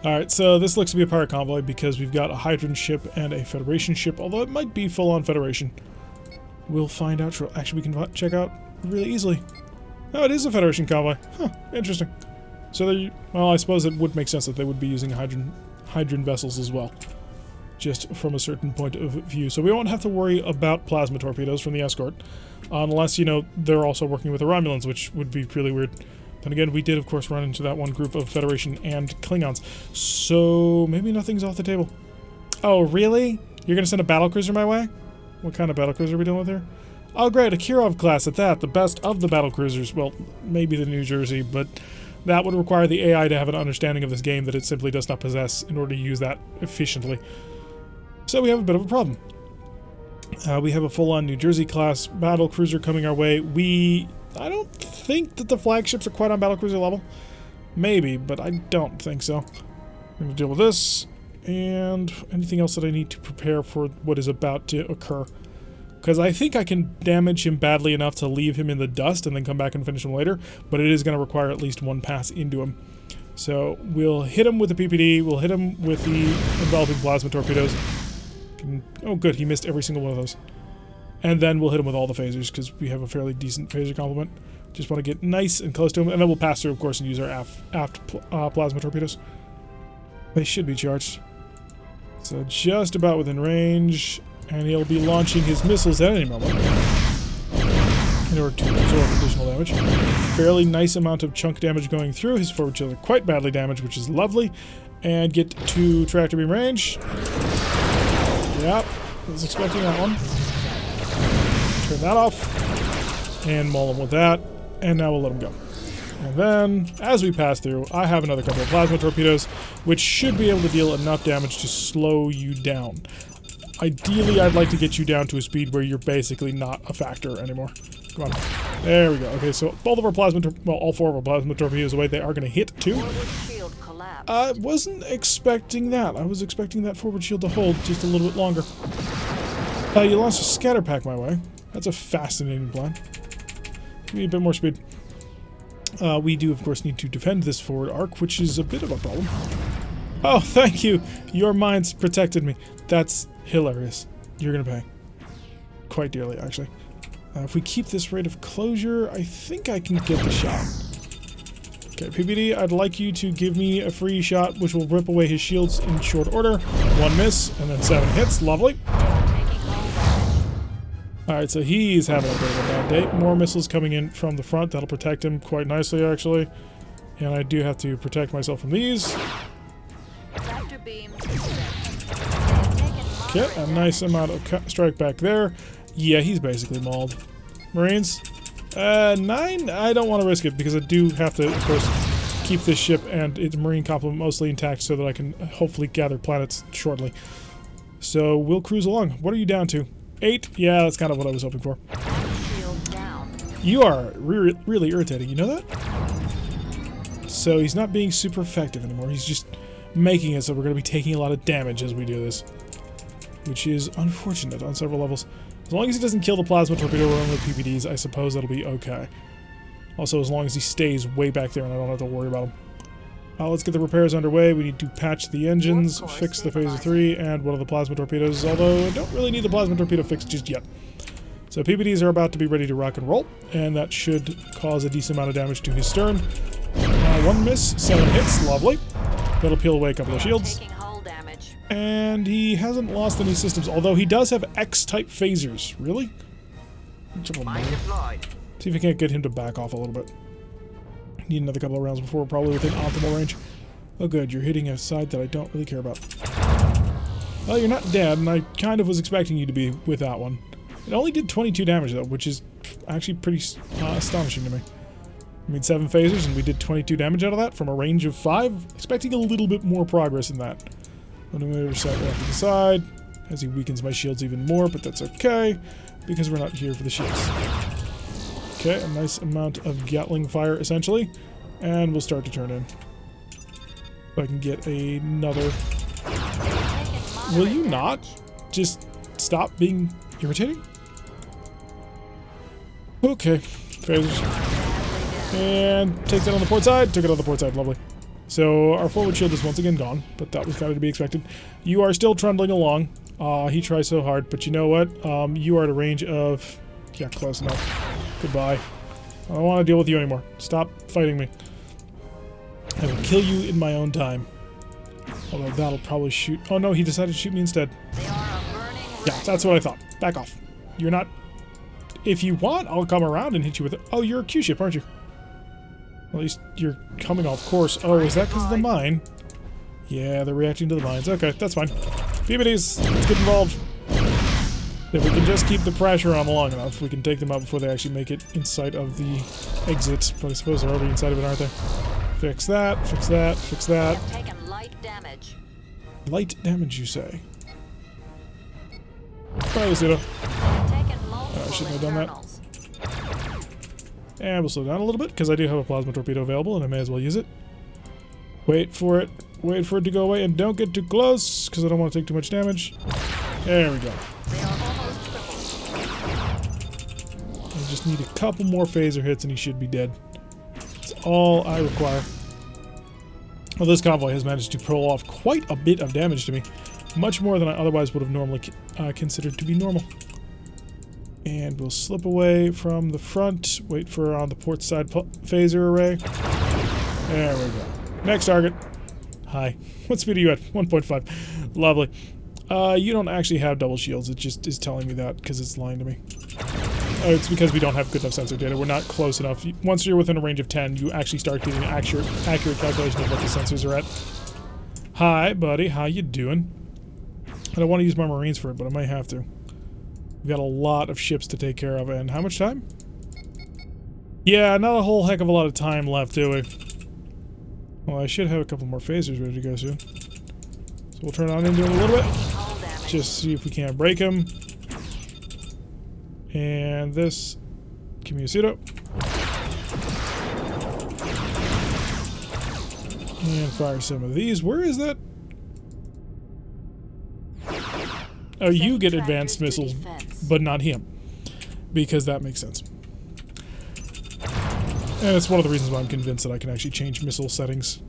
Alright, so this looks to be a pirate convoy because we've got a Hydrogen ship and a Federation ship, although it might be full-on Federation. We'll find out. Actually, we can check out really easily. Oh, it is a Federation convoy. Huh, interesting. So, well, I suppose it would make sense that they would be using Hydrogen vessels as well, just from a certain point of view. So we won't have to worry about plasma torpedoes from the escort, unless, you know, they're also working with the Romulans, which would be really weird. Then again, we did, of course, run into that one group of Federation and Klingons, so maybe nothing's off the table. Oh, really? You're going to send a battlecruiser my way? What kind of battlecruiser are we dealing with here? Oh, great, a Kirov class at that, the best of the battlecruisers. Well, maybe the New Jersey, but that would require the AI to have an understanding of this game that it simply does not possess in order to use that efficiently. So we have a bit of a problem. We have a full-on New Jersey class battlecruiser coming our way. I don't think that the flagships are quite on battlecruiser level. Maybe, but I don't think so. I'm going to deal with this, and anything else that I need to prepare for what is about to occur. because I think I can damage him badly enough to leave him in the dust and then come back and finish him later, but it is going to require at least one pass into him. So we'll hit him with the PPD, we'll hit him with the enveloping plasma torpedoes. Oh good, he missed every single one of those. And then we'll hit him with all the phasers, because we have a fairly decent phaser complement. Just want to get nice and close to him, and then we'll pass through, of course, and use our aft plasma torpedoes. They should be charged. So just about within range, and he'll be launching his missiles at any moment in order to absorb additional damage. Fairly nice amount of chunk damage going through. His forward shields are quite badly damaged, which is lovely. And get to tractor beam range. Yep, I was expecting that one. Turn that off. And maul him with that. And now we'll let him go. And then, as we pass through, I have another couple of plasma torpedoes, which should be able to deal enough damage to slow you down. Ideally, I'd like to get you down to a speed where you're basically not a factor anymore. Come on. There we go. Okay, so both of our plasma, well, all four of our plasma torpedoes away. They are going to hit too. I wasn't expecting that. I was expecting that forward shield to hold just a little bit longer. You launched a scatter pack my way. That's a fascinating plan. Give me a bit more speed. We do, of course, need to defend this forward arc, which is a bit of a problem. Oh, thank you. Your mines protected me. That's hilarious. You're going to pay. Quite dearly, actually. If we keep this rate of closure, I think I can get the shot. Okay, PPD, I'd like you to give me a free shot, which will rip away his shields in short order. 1 miss, and then 7 hits. Lovely. Alright, so he's having a bit of a bad day. More missiles coming in from the front. That'll protect him quite nicely, actually. And I do have to protect myself from these. Okay, a nice amount of strike back there. Yeah, he's basically mauled. Marines? 9? I don't want to risk it, because I do have to, of course, keep this ship and its marine complement mostly intact so that I can hopefully gather planets shortly. So we'll cruise along. What are you down to? 8? Yeah, that's kind of what I was hoping for. You are really irritating, you know that? So he's not being super effective anymore. He's just making it so we're going to be taking a lot of damage as we do this. Which is unfortunate on several levels. As long as he doesn't kill the plasma torpedo run with PPDs, I suppose that'll be okay. Also, as long as he stays way back there and I don't have to worry about him. Let's get the repairs underway. We need to patch the engines, fix the Phaser 3, and one of the plasma torpedoes, although I don't really need the plasma torpedo fixed just yet. So PPDs are about to be ready to rock and roll, and that should cause a decent amount of damage to his stern. 1 miss, 7 hits, lovely. That'll peel away a couple of shields. And he hasn't lost any systems, although he does have X-type phasers. Really? See if we can't get him to back off a little bit. Need another couple of rounds before we're probably within optimal range. Oh good, you're hitting a side that I don't really care about. Well, you're not dead, and I kind of was expecting you to be with that one. It only did 22 damage though, which is actually pretty astonishing to me. I mean, 7 phasers, and we did 22 damage out of that from a range of 5. Expecting a little bit more progress in that. I'm going to move side off to the side, as he weakens my shields even more, but that's okay, because we're not here for the shields. Okay, a nice amount of Gatling fire, essentially, and we'll start to turn in. If I can get another... Will you not just stop being irritating? Okay, phasers. And take that on the port side. Took it on the port side, lovely. So our forward shield is once again gone, but that was kind of to be expected. You are still trundling along. He tries so hard, but you know what? You are at a range of... Yeah, close enough. Goodbye. I don't want to deal with you anymore. Stop fighting me. I will kill you in my own time. Although that'll probably shoot... Oh no, he decided to shoot me instead. Yeah, that's what I thought. Back off. You're not... If you want, I'll come around and hit you with it. Oh, you're a Q-ship, aren't you? At least you're coming off course. Oh, is that because of the mine? Yeah, they're reacting to the mines. Okay, that's fine. PPDs, let's get involved. If we can just keep the pressure on long enough, we can take them out before they actually make it in sight of the exit. But I suppose they're already inside of it, aren't they? Fix that, fix that, fix that. Light damage. Light damage, you say? Probably pseudo. I shouldn't have done that. And we'll slow down a little bit, because I do have a plasma torpedo available, and I may as well use it. Wait for it to go away, and don't get too close, because I don't want to take too much damage. There we go. just need a couple more phaser hits and he should be dead. That's all I require. Well, this convoy has managed to pull off quite a bit of damage to me. Much more than I otherwise would have normally considered to be normal. And we'll slip away from the front. Wait for on the port side phaser array. There we go. Next target. Hi. What speed are you at? 1.5. Lovely. You don't actually have double shields. It just is telling me that because it's lying to me. It's because we don't have good enough sensor data. We're not close enough. Once you're within a range of 10, you actually start getting an accurate calculation of what the sensors are at. Hi, buddy. How you doing? I don't want to use my Marines for it, but I might have to. We've got a lot of ships to take care of, and how much time? Yeah, not a whole heck of a lot of time left, do we? Well, I should have a couple more phasers ready to go soon. So we'll turn on into it a little bit. Just see if we can't break him. And this. Give me a pseudo. And fire some of these. Where is that? Oh, you get advanced missiles, but not him. Because that makes sense. And it's one of the reasons why I'm convinced that I can actually change missile settings.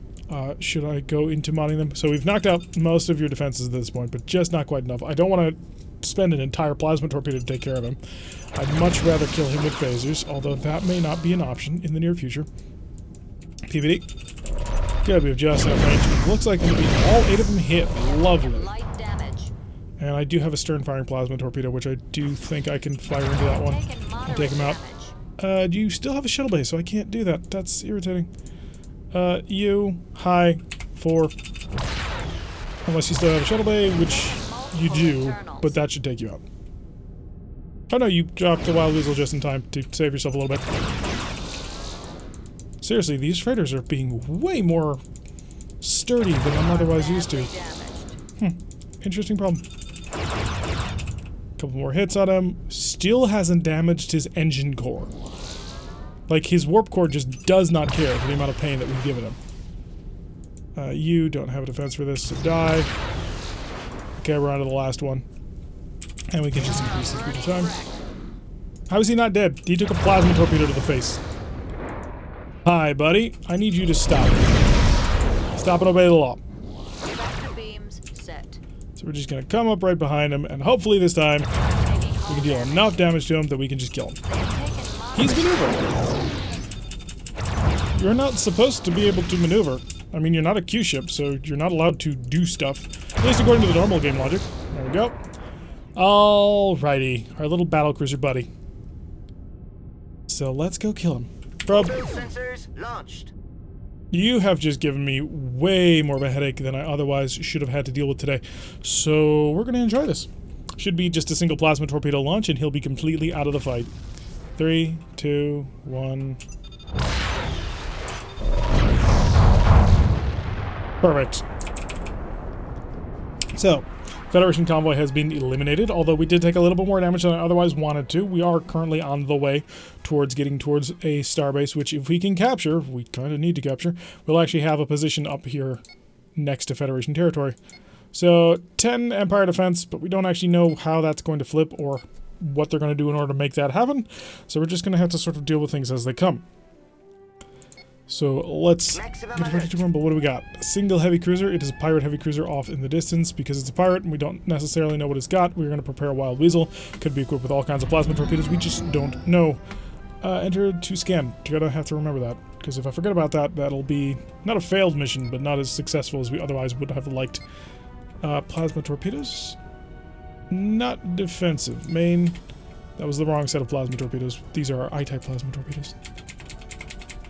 Should I go into modding them? So we've knocked out most of your defenses at this point, but just not quite enough. I don't want to spend an entire plasma torpedo to take care of him. I'd much rather kill him with phasers, although that may not be an option in the near future. PVD. Good, we have just enough range. It looks like it'll be all 8 of them hit. Lovely. Light damage. And I do have a stern-firing plasma torpedo, which I do think I can fire into that one and take him out. You still have a shuttle bay, so I can't do that. That's irritating. You, hi, 4. Unless you still have a shuttle bay, which you do, but that should take you out. Oh no, you dropped the Wild Weasel just in time to save yourself a little bit. Seriously, these freighters are being way more sturdy than I'm otherwise used to. Interesting problem. Couple more hits on him. Still hasn't damaged his engine core. Like, his warp core just does not care for the amount of pain that we've given him. You don't have a defense for this, so die. Okay, we're on to the last one. And we can just increase the speed of time. How is he not dead? He took a plasma torpedo to the face. Hi, buddy. I need you to stop. Stop and obey the law. Tractor beams set. So we're just going to come up right behind him, and hopefully this time we can deal enough damage to him that we can just kill him. He's maneuvering. You're not supposed to be able to maneuver. I mean, you're not a Q ship, so you're not allowed to do stuff. At least according to the normal game logic. There we go. Alrighty. Our little battlecruiser buddy. So let's go kill him. Probe. Sensors launched. You have just given me way more of a headache than I otherwise should have had to deal with today. So we're going to enjoy this. Should be just a single plasma torpedo launch, and he'll be completely out of the fight. 3, 2, 1. Perfect. So, Federation convoy has been eliminated, although we did take a little bit more damage than I otherwise wanted to. We are currently on the way towards getting towards a starbase, which if we can capture, we kind of need to capture, we'll actually have a position up here next to Federation territory. So, 10 Empire defense, but we don't actually know how that's going to flip or what they're going to do in order to make that happen. So we're just going to have to sort of deal with things as they come. So let's get ready to rumble. What do we got? A single heavy cruiser. It is a pirate heavy cruiser off in the distance. Because it's a pirate and we don't necessarily know what it's got, we're going to prepare a Wild Weasel. Could be equipped with all kinds of plasma torpedoes. We just don't know. Enter to scan. You're going to have to remember that. Because if I forget about that, that'll be not a failed mission, but not as successful as we otherwise would have liked. Plasma torpedoes? Not defensive. Main. That was the wrong set of plasma torpedoes. These are our I-type plasma torpedoes.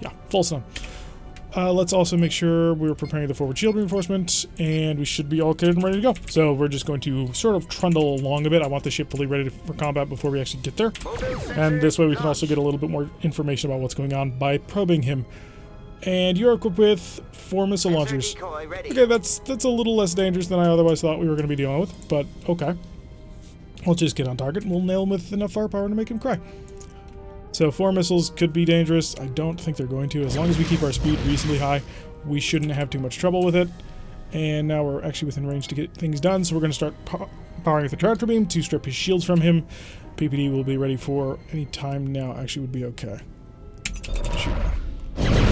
Yeah, false on. Let's also make sure we're preparing the forward shield reinforcement, and we should be all cleared and ready to go. So we're just going to sort of trundle along a bit. I want the ship fully ready for combat before we actually get there. And this way we can also get a little bit more information about what's going on by probing him. And you're equipped with 4 missile launchers. Okay, that's a little less dangerous than I otherwise thought we were going to be dealing with, but okay. We'll just get on target and we'll nail him with enough firepower to make him cry. So 4 missiles could be dangerous. I don't think they're going to. As long as we keep our speed reasonably high, we shouldn't have too much trouble with it. And now we're actually within range to get things done, so we're going to start powering with the tractor beam to strip his shields from him. PPD will be ready for any time now. Actually, would be okay. Shoot.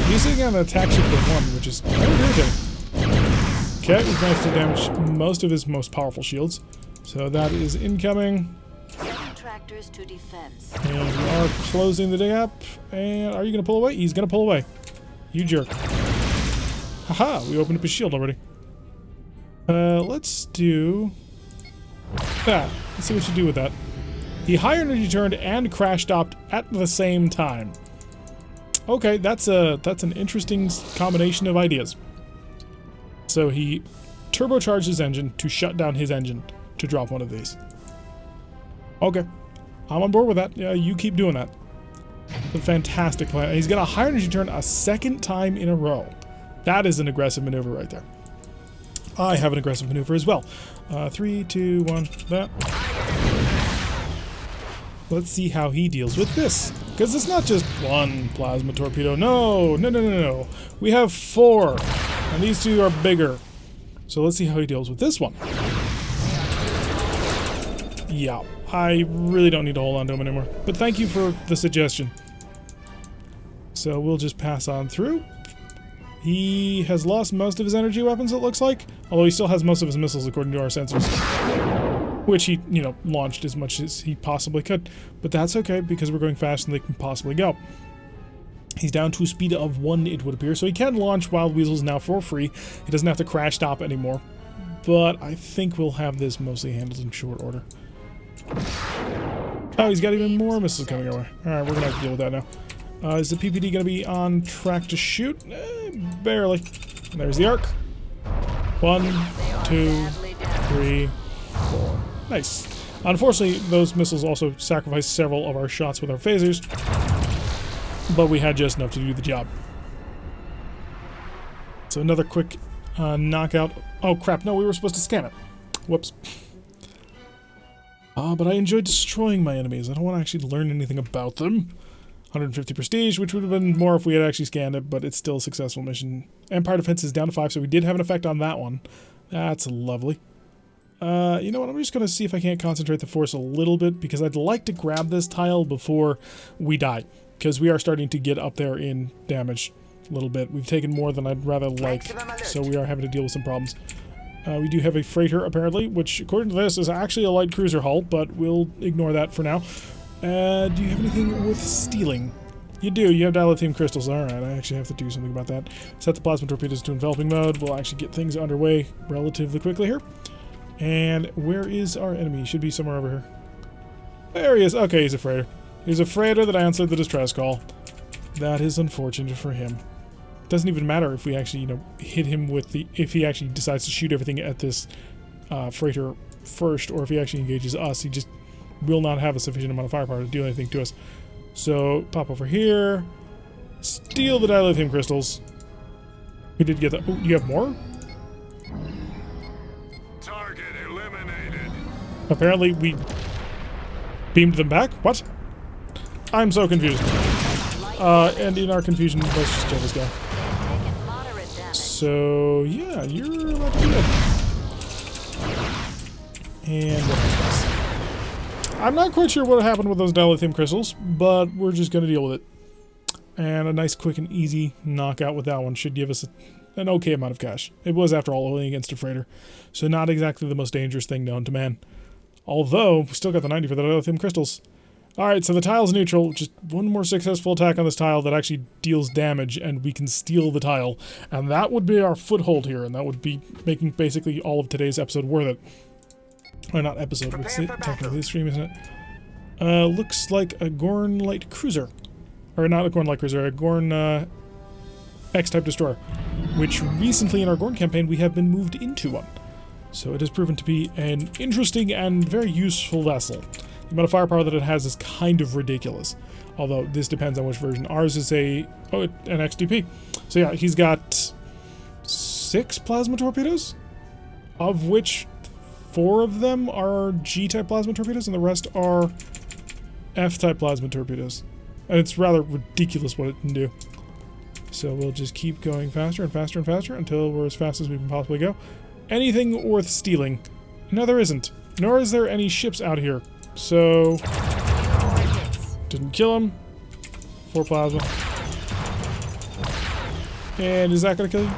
He's sitting on an attack shift of 1, which is kind of irritating. Okay, we've managed to damage most of his most powerful shields. So that is incoming. Sending tractors to defense. And we are closing the gap. And are you going to pull away? He's going to pull away. You jerk. Haha, we opened up his shield already. Let's do that. Let's see what you do with that. He higher energy turned and crash stopped at the same time. Okay, that's an interesting combination of ideas. So he turbocharged his engine to shut down his engine to drop one of these. Okay, I'm on board with that. Yeah, you keep doing that. A fantastic plan. He's got a higher energy turn a second time in a row. That is an aggressive maneuver right there. I have an aggressive maneuver as well. 3, 2, 1, that. Let's see how he deals with this. Because it's not just one plasma torpedo. No. We have 4. And these 2 are bigger. So let's see how he deals with this one. Yeah, I really don't need to hold on to him anymore. But thank you for the suggestion. So we'll just pass on through. He has lost most of his energy weapons, it looks like. Although he still has most of his missiles, according to our sensors. Which he, launched as much as he possibly could. But that's okay, because we're going faster than they can possibly go. He's down to a speed of 1, it would appear. So he can launch Wild Weasels now for free. He doesn't have to crash stop anymore. But I think we'll have this mostly handled in short order. Oh, he's got even more missiles coming our way. Alright, we're going to have to deal with that now. Is the PPD going to be on track to shoot? Barely. And there's the arc. 1, 2, 3, 4. Nice. Unfortunately, those missiles also sacrificed several of our shots with our phasers. But we had just enough to do the job. So another quick knockout. Oh crap, no, we were supposed to scan it. Whoops. But I enjoyed destroying my enemies. I don't want to actually learn anything about them. 150 prestige, which would have been more if we had actually scanned it, but it's still a successful mission. Empire defense is down to 5, so we did have an effect on that one. That's lovely. You know what, I'm just going to see if I can't concentrate the force a little bit, because I'd like to grab this tile before we die, because we are starting to get up there in damage a little bit. We've taken more than I'd rather like, so we are having to deal with some problems. We do have a freighter, apparently, which, according to this, is actually a light cruiser hull, but we'll ignore that for now. Do you have anything worth stealing? You do. You have dilithium crystals. Alright, I actually have to do something about that. Set the plasma torpedoes to enveloping mode. We'll actually get things underway relatively quickly here. And where is our enemy? He should be somewhere over here. There he is. Okay, he's a freighter. He's a freighter that answered the distress call. That is unfortunate for him. Doesn't even matter if we actually, hit him with the... If he actually decides to shoot everything at this freighter first, or if he actually engages us, he just will not have a sufficient amount of firepower to do anything to us. So, pop over here. Steal the dilithium crystals. We did get that. Oh, you have more? Target eliminated. Apparently, we beamed them back? What? I'm so confused. And in our confusion, let's just kill this guy. Taking moderate damage. So, yeah, you're about to do it. And what is this? I'm not quite sure what happened with those dilithium crystals, but we're just going to deal with it. And a nice, quick, and easy knockout with that one should give us an okay amount of cash. It was, after all, only against a freighter, so not exactly the most dangerous thing known to man. Although, we still got the 90 for the dilithium crystals. Alright, so the tile's neutral. Just one more successful attack on this tile that actually deals damage, and we can steal the tile. And that would be our foothold here, and that would be making basically all of today's episode worth it. Or not episode, it's technically the stream, isn't it? Looks like a Gorn light cruiser. Or not a Gorn light cruiser, a Gorn X-type destroyer. Which recently in our Gorn campaign we have been moved into one. So it has proven to be an interesting and very useful vessel. The amount of firepower that it has is kind of ridiculous. Although this depends on which version. Ours is an XDP. So yeah, he's got 6 plasma torpedoes, of which 4 of them are G-type plasma torpedoes, and the rest are F-type plasma torpedoes. And it's rather ridiculous what it can do. So we'll just keep going faster and faster and faster until we're as fast as we can possibly go. Anything worth stealing? No, there isn't. Nor is there any ships out here. So Didn't kill him. 4 plasma. And is that going to kill you?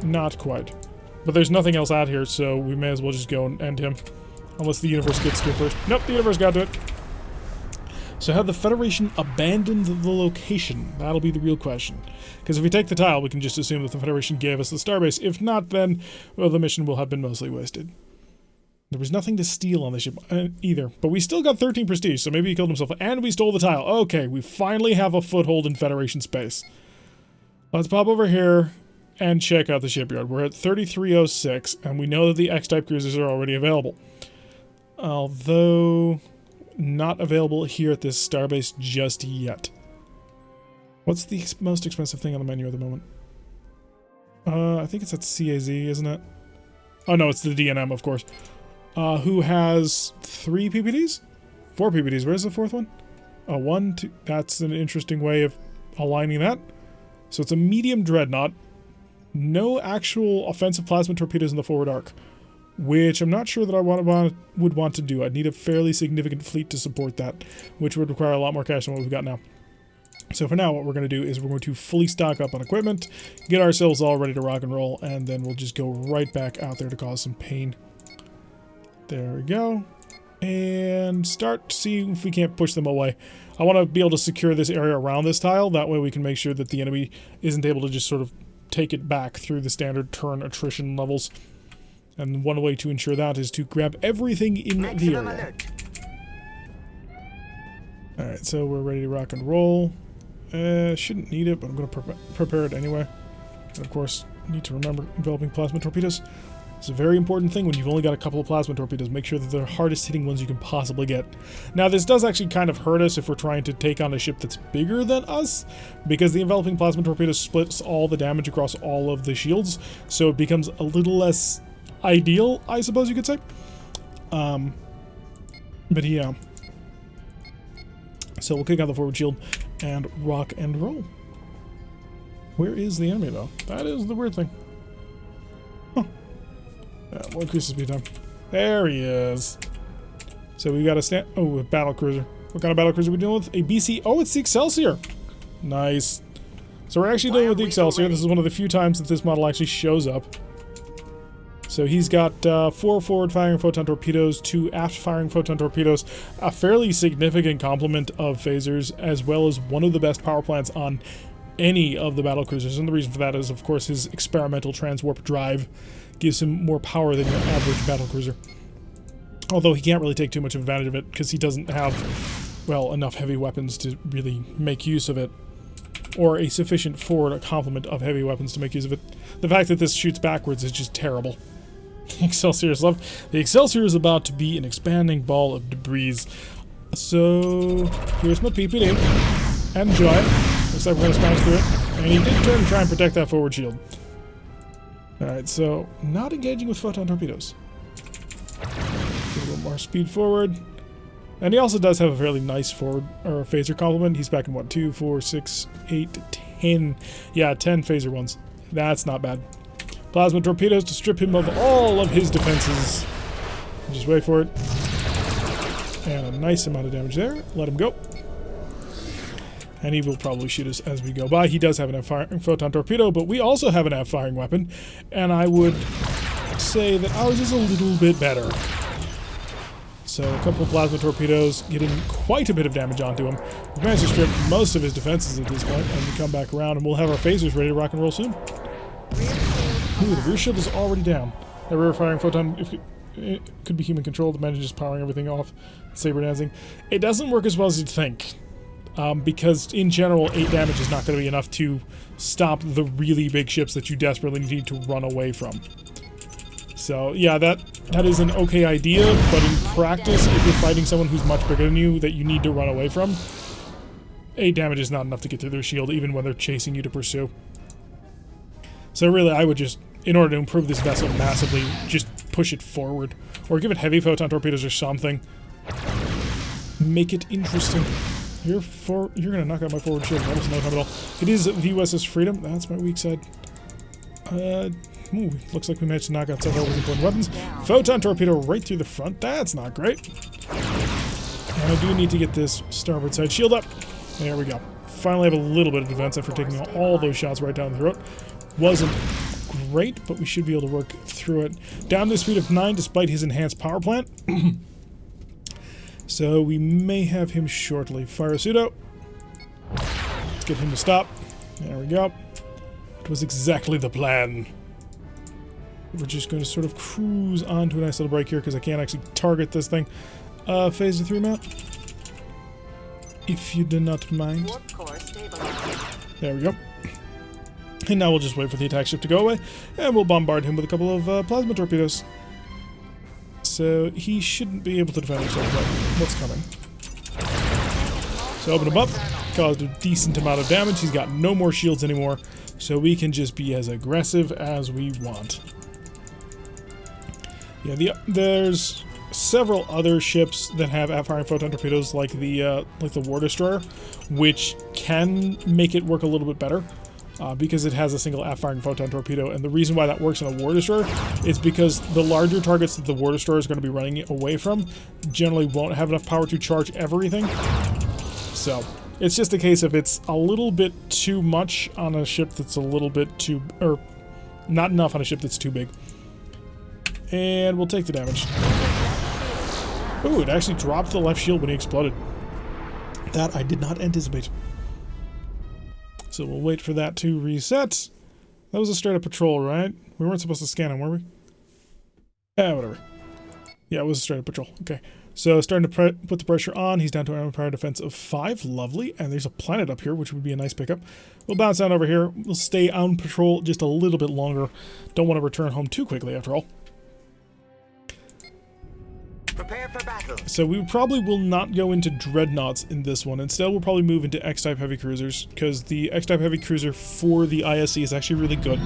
Not quite. But there's nothing else out here, so we may as well just go and end him. Unless the universe gets to it first. Nope, the universe got to it. So have the Federation abandoned the location? That'll be the real question. Because if we take the tile, we can just assume that the Federation gave us the starbase. If not, then, well, the mission will have been mostly wasted. There was nothing to steal on the ship either. But we still got 13 prestige, so maybe he killed himself. And we stole the tile. Okay, we finally have a foothold in Federation space. Let's pop over here and check out the shipyard. We're at 3306, and we know that the X-type cruisers are already available. Although not available here at this starbase just yet. What's the most expensive thing on the menu at the moment? I think it's at CAZ, isn't it? Oh no, it's the DNM, of course. Who has 3 PPDs? 4 PPDs. Where's the 4th one? Oh, 1, 2. That's an interesting way of aligning that. So it's a medium dreadnought. No actual offensive plasma torpedoes in the forward arc, which I'm not sure that I would want to do. I'd need a fairly significant fleet to support that, which would require a lot more cash than what we've got now. So for now, what we're going to do is we're going to fully stock up on equipment, get ourselves all ready to rock and roll, and then we'll just go right back out there to cause some pain. There we go. And start to see if we can't push them away. I want to be able to secure this area around this tile. That way we can make sure that the enemy isn't able to just sort of take it back through the standard turn attrition levels. And one way to ensure that is to grab everything in the area. Alright, so we're ready to rock and roll. Shouldn't need it, but I'm going to prepare it anyway. And of course, need to remember enveloping plasma torpedoes. It's a very important thing when you've only got a couple of plasma torpedoes. Make sure that they're the hardest hitting ones you can possibly get. Now, this does actually kind of hurt us if we're trying to take on a ship that's bigger than us, because the enveloping plasma torpedo splits all the damage across all of the shields, so it becomes a little less ideal, I suppose you could say. But yeah. So we'll kick out the forward shield and rock and roll. Where is the enemy, though? That is the weird thing. Huh. Yeah, we'll increase the speed time. There he is. So we got a stand. Oh, a battle cruiser. What kind of battle cruiser are we dealing with? A BC. Oh, it's the Excelsior. Nice. So we're actually dealing with the Excelsior. This is one of the few times that this model actually shows up. So he's got 4 forward-firing photon torpedoes, 2 aft-firing photon torpedoes, a fairly significant complement of phasers, as well as one of the best power plants on any of the battle cruisers. And the reason for that is, of course, his experimental transwarp drive gives him more power than your average battle cruiser. Although he can't really take too much advantage of it because he doesn't have, well, enough heavy weapons to really make use of it. Or a sufficient forward complement of heavy weapons to make use of it. The fact that this shoots backwards is just terrible. Excelsior's love. The Excelsior is about to be an expanding ball of debris. So, here's my PPD. Enjoy it. Looks like we're going to smash through it. And he did turn and try and protect that forward shield. Alright, so, not engaging with photon torpedoes. Get a little more speed forward. And he also does have a fairly nice forward, or phaser complement. He's back in what, 2, 4, 6, 8, 10. Yeah, 10 phaser ones. That's not bad. Plasma torpedoes to strip him of all of his defenses. Just wait for it. And a nice amount of damage there. Let him go. And he will probably shoot us as we go by. He does have an aft-firing photon torpedo, but we also have an aft-firing weapon. And I would say that ours is a little bit better. So a couple of plasma torpedoes getting quite a bit of damage onto him. We've managed to strip most of his defenses at this point, and we come back around, and we'll have our phasers ready to rock and roll soon. Ooh, the rear shield is already down. That rear firing photon, it could be human controlled. Imagine just powering everything off, saber dancing. It doesn't work as well as you'd think, because in general, 8 damage is not going to be enough to stop the really big ships that you desperately need to run away from. So yeah, that is an okay idea, but in practice, if you're fighting someone who's much bigger than you that you need to run away from, 8 damage is not enough to get through their shield, even when they're chasing you to pursue. So really, I would just, in order to improve this vessel massively, just push it forward. Or give it heavy photon torpedoes or something. Make it interesting. You're gonna knock out my forward shield. That was no time at all. It is the USS Freedom. That's my weak side. Ooh, looks like we managed to knock out several important weapons. Photon torpedo right through the front. That's not great. And I do need to get this starboard side shield up. There we go. Finally have a little bit of defense after taking all those shots right down the throat. Wasn't great, but we should be able to work through it. Down to a speed of 9 despite his enhanced power plant. So we may have him shortly. Fire a pseudo. Let's get him to stop. There we go. It was exactly the plan. We're just going to sort of cruise onto a nice little break here because I can't actually target this thing. Phaser 3 map. If you do not mind. Warp core stabilized. There we go. And now we'll just wait for the attack ship to go away, and we'll bombard him with a couple of plasma torpedoes. So he shouldn't be able to defend himself, but what's coming? So open him up, caused a decent amount of damage. He's got no more shields anymore, so we can just be as aggressive as we want. Yeah, there's several other ships that have firing photon torpedoes, like the War Destroyer, which can make it work a little bit better. Because it has a single firing photon torpedo, and the reason why that works in a War Destroyer is because the larger targets that the War Destroyer is going to be running away from generally won't have enough power to charge everything. So it's just a case of it's a little bit too much on a ship that's a little bit too, or not enough on a ship that's too big. And we'll take the damage. Ooh, it actually dropped the left shield when he exploded. That I did not anticipate. So we'll wait for that to reset. That was a straight up patrol, right? We weren't supposed to scan him, were we? Whatever. Yeah, it was a straight up patrol. Okay. So starting to put the pressure on. He's down to an power defense of 5. Lovely. And there's a planet up here, which would be a nice pickup. We'll bounce down over here. We'll stay on patrol just a little bit longer. Don't want to return home too quickly, after all. Prepare for battle. So we probably will not go into dreadnoughts in this one. Instead, we'll probably move into X-type heavy cruisers, because the X-type heavy cruiser for the ISC is actually really good.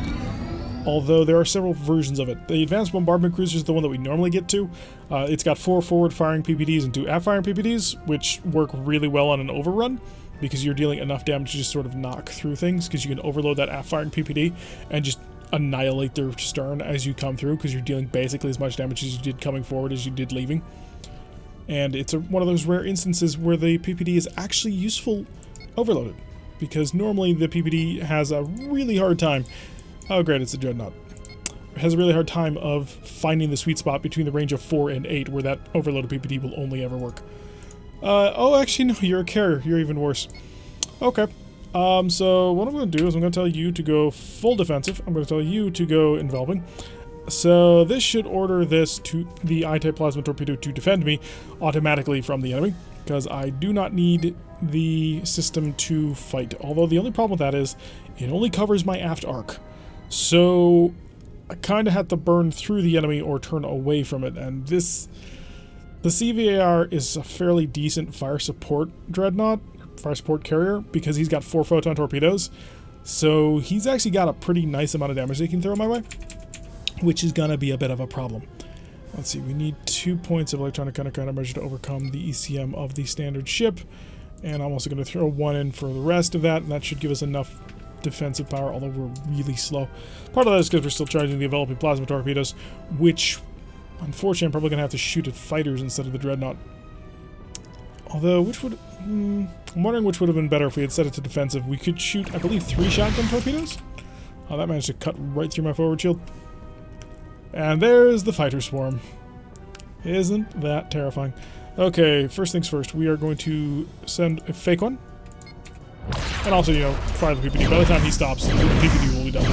Although there are several versions of it. The advanced bombardment cruiser is the one that we normally get to. It's got 4 forward-firing PPDs and 2 aft-firing PPDs, which work really well on an overrun, because you're dealing enough damage to just sort of knock through things, because you can overload that aft-firing PPD and just annihilate their stern as you come through, because you're dealing basically as much damage as you did coming forward as you did leaving. And it's one of those rare instances where the PPD is actually useful overloaded, because normally the PPD has a really hard time. Oh great, it's a dreadnought. It has a really hard time of finding the sweet spot between the range of 4 and 8 where that overloaded PPD will only ever work. Oh actually no, you're a carrier, you're even worse. Okay. So what I'm going to do is I'm going to tell you to go full defensive. I'm going to tell you to go enveloping. So this should order the I-type plasma torpedo to defend me automatically from the enemy, because I do not need the system to fight. Although the only problem with that is it only covers my aft arc. So I kind of have to burn through the enemy or turn away from it. And the CVAR is a fairly decent fire support dreadnought. Fire support carrier, because he's got 4 photon torpedoes, so he's actually got a pretty nice amount of damage they can throw my way, which is gonna be a bit of a problem. Let's see, we need 2 points of electronic countermeasure to overcome the ECM of the standard ship, and I'm also going to throw 1 in for the rest of that, and that should give us enough defensive power, although we're really slow. Part of that is because we're still charging the enveloping plasma torpedoes, which unfortunately I'm probably gonna have to shoot at fighters instead of the dreadnought. Although, which would... I'm wondering which would have been better if we had set it to defensive. We could shoot, I believe, 3 shotgun torpedoes? Oh, that managed to cut right through my forward shield. And there's the fighter swarm. Isn't that terrifying? Okay, first things first. We are going to send a fake one. And also, you know, fire the PPD. By the time he stops, the PPD will be done.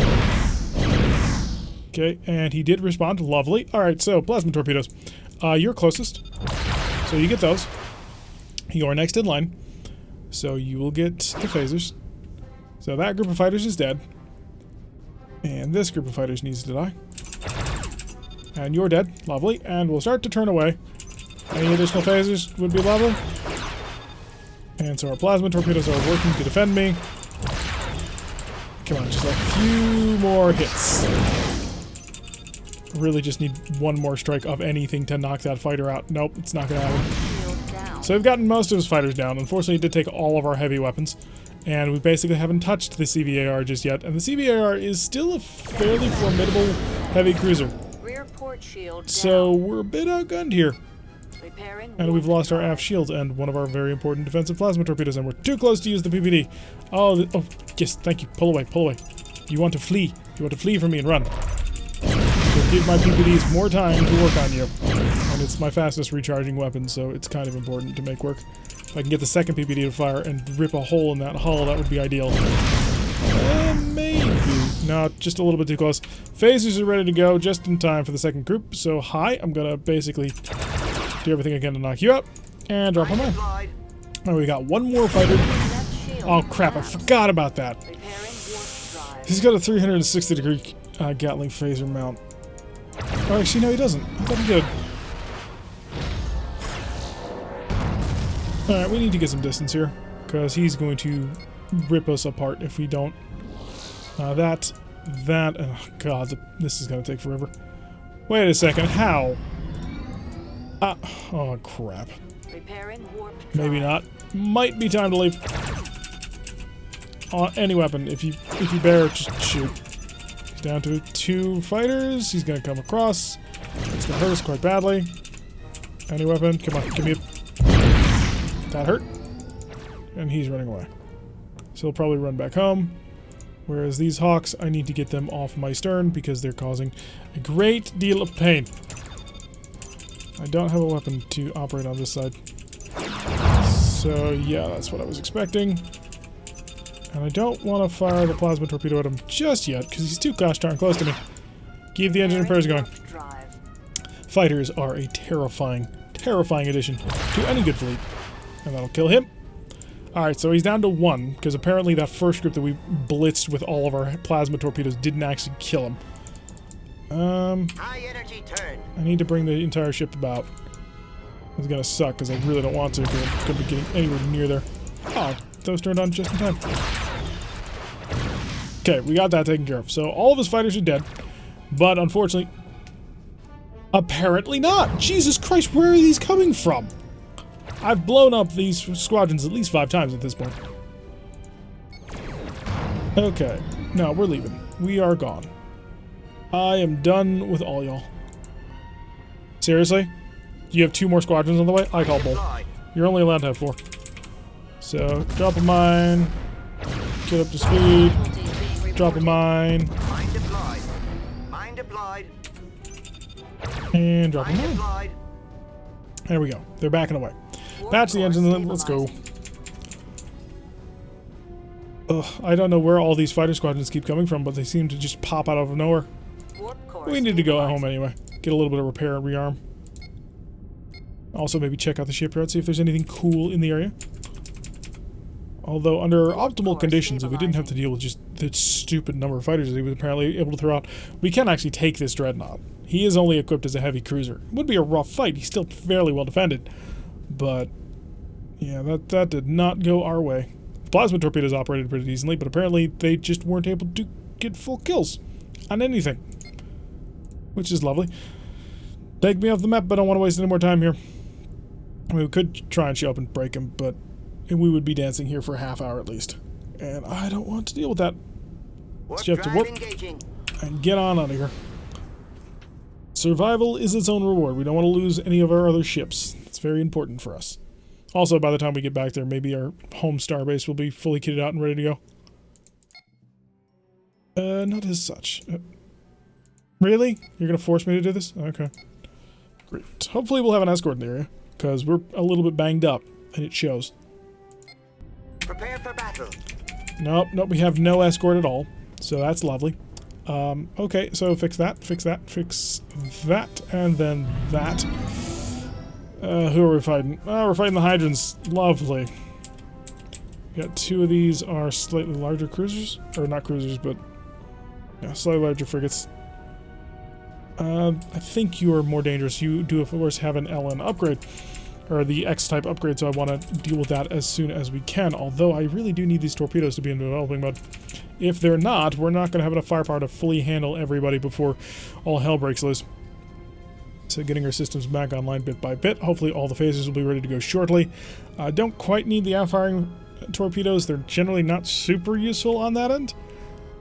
Okay, and he did respond. Lovely. Alright, so, plasma torpedoes. You're closest. So you get those. You are next in line, so you will get the phasers. So that group of fighters is dead, and this group of fighters needs to die. And you're dead, lovely, and we'll start to turn away. Any additional phasers would be lovely. And so our plasma torpedoes are working to defend me. Come on, just a few more hits. Really just need one more strike of anything to knock that fighter out. Nope, it's not gonna happen. So we've gotten most of his fighters down. Unfortunately, it did take all of our heavy weapons, and we basically haven't touched the CVAR just yet. And the CVAR is still a fairly formidable heavy cruiser. Rear port shield down. So we're a bit outgunned here. We Repairing And we've warp lost our drive. aft shields and one of our very important defensive plasma torpedoes, and we're too close to use the PPD. Oh, oh, yes, thank you. Pull away, pull away. You want to flee. You want to flee from me and run. So give my PPDs more time to work on you. And it's my fastest recharging weapon, so it's kind of important to make work. If I can get the second PPD to fire and rip a hole in that hull, that would be ideal. Maybe. No, just a little bit too close. Phasers are ready to go just in time for the second group. So, hi, I'm gonna basically do everything I can to knock you out. And drop a mine. Deployed. Oh, we got one more fighter. Left shield Oh, crap, I collapsed. forgot about that. Repairing warp drive. He's got a 360-degree Gatling phaser mount. Oh, actually, no, he doesn't. I thought he did. Alright, we need to get some distance here, because he's going to rip us apart if we don't. That, oh god, this is going to take forever. Wait a second, how? Oh crap. Repairing warp drive. Maybe not. Might be time to leave. Any weapon, if you bear, just shoot. He's down to 2 fighters. He's gonna come across. It's gonna hurt us quite badly. Any weapon, come on, give me a... That hurt. And he's running away. So he'll probably run back home. Whereas these hawks, I need to get them off my stern because they're causing a great deal of pain. I don't have a weapon to operate on this side. So yeah, that's what I was expecting. And I don't want to fire the plasma torpedo at him just yet, because he's too gosh darn close to me. Keep the engine repairs going. Warp drive. Fighters are a terrifying, terrifying addition to any good fleet. And that'll kill him. Alright, so he's down to 1, because apparently that first group that we blitzed with all of our plasma torpedoes didn't actually kill him. High energy turn. I need to bring the entire ship about. It's gonna suck, because I really don't want to, because I'm gonna be getting anywhere near there. Oh, those turned on just in time. Okay, we got that taken care of. So all of his fighters are dead, but unfortunately, apparently not. Jesus Christ, where are these coming from? I've blown up these squadrons at least 5 times at this point. Okay, no, we're leaving. We are gone. I am done with all y'all. Seriously? You have 2 more squadrons on the way? I call bull. Deployed. You're only allowed to have 4. So, drop a mine. Get up to speed. Casualties being Drop a reported. mine. Mine deployed. Mine deployed. And drop a Mine mine. deployed. There we go. They're backing away. Warp Patch the core engine, then let's go. stabilizing. Ugh, I don't know where all these fighter squadrons keep coming from, but they seem to just pop out of nowhere. Warp core We need to go home stabilizing. anyway. Get a little bit of repair and rearm. Also, maybe check out the shipyard, see if there's anything cool in the area. Although, under optimal core conditions, if we didn't have to stabilizing. deal with just the stupid number of fighters that he was apparently able to throw out, we can actually take this dreadnought. He is only equipped as a heavy cruiser. It would be a rough fight. He's still fairly well defended. But, yeah, that did not go our way. Plasma torpedoes operated pretty decently, but apparently they just weren't able to get full kills on anything. Which is lovely. Take me off the map, but I don't want to waste any more time here. I mean, we could try and show up and break him, but we would be dancing here for a half hour at least. And I don't want to deal with that. Warp So you have to drive warp. engaging. And get on out of here. Survival is its own reward. We don't want to lose any of our other ships. It's very important for us. Also, by the time we get back there, maybe our home starbase will be fully kitted out and ready to go. Not as such. Really? You're going to force me to do this? Okay. Great. Hopefully we'll have an escort in the area, because we're a little bit banged up, and it shows. Prepare for battle. Nope, we have no escort at all, so that's lovely. Okay, so fix that, fix that, and then that. Who are we fighting? Oh, we're fighting the Hydrants. Lovely. Got 2 of these are slightly larger cruisers. Or not cruisers, but yeah, slightly larger frigates. I think you are more dangerous. You do, of course, have an LN upgrade. Or the X-type upgrade, so I want to deal with that as soon as we can. Although, I really do need these torpedoes to be in developing mode. If they're not, we're not going to have enough firepower to fully handle everybody before all hell breaks loose. So getting our systems back online bit by bit. Hopefully all the phasers will be ready to go shortly. Don't quite need the out-firing torpedoes. They're generally not super useful on that end.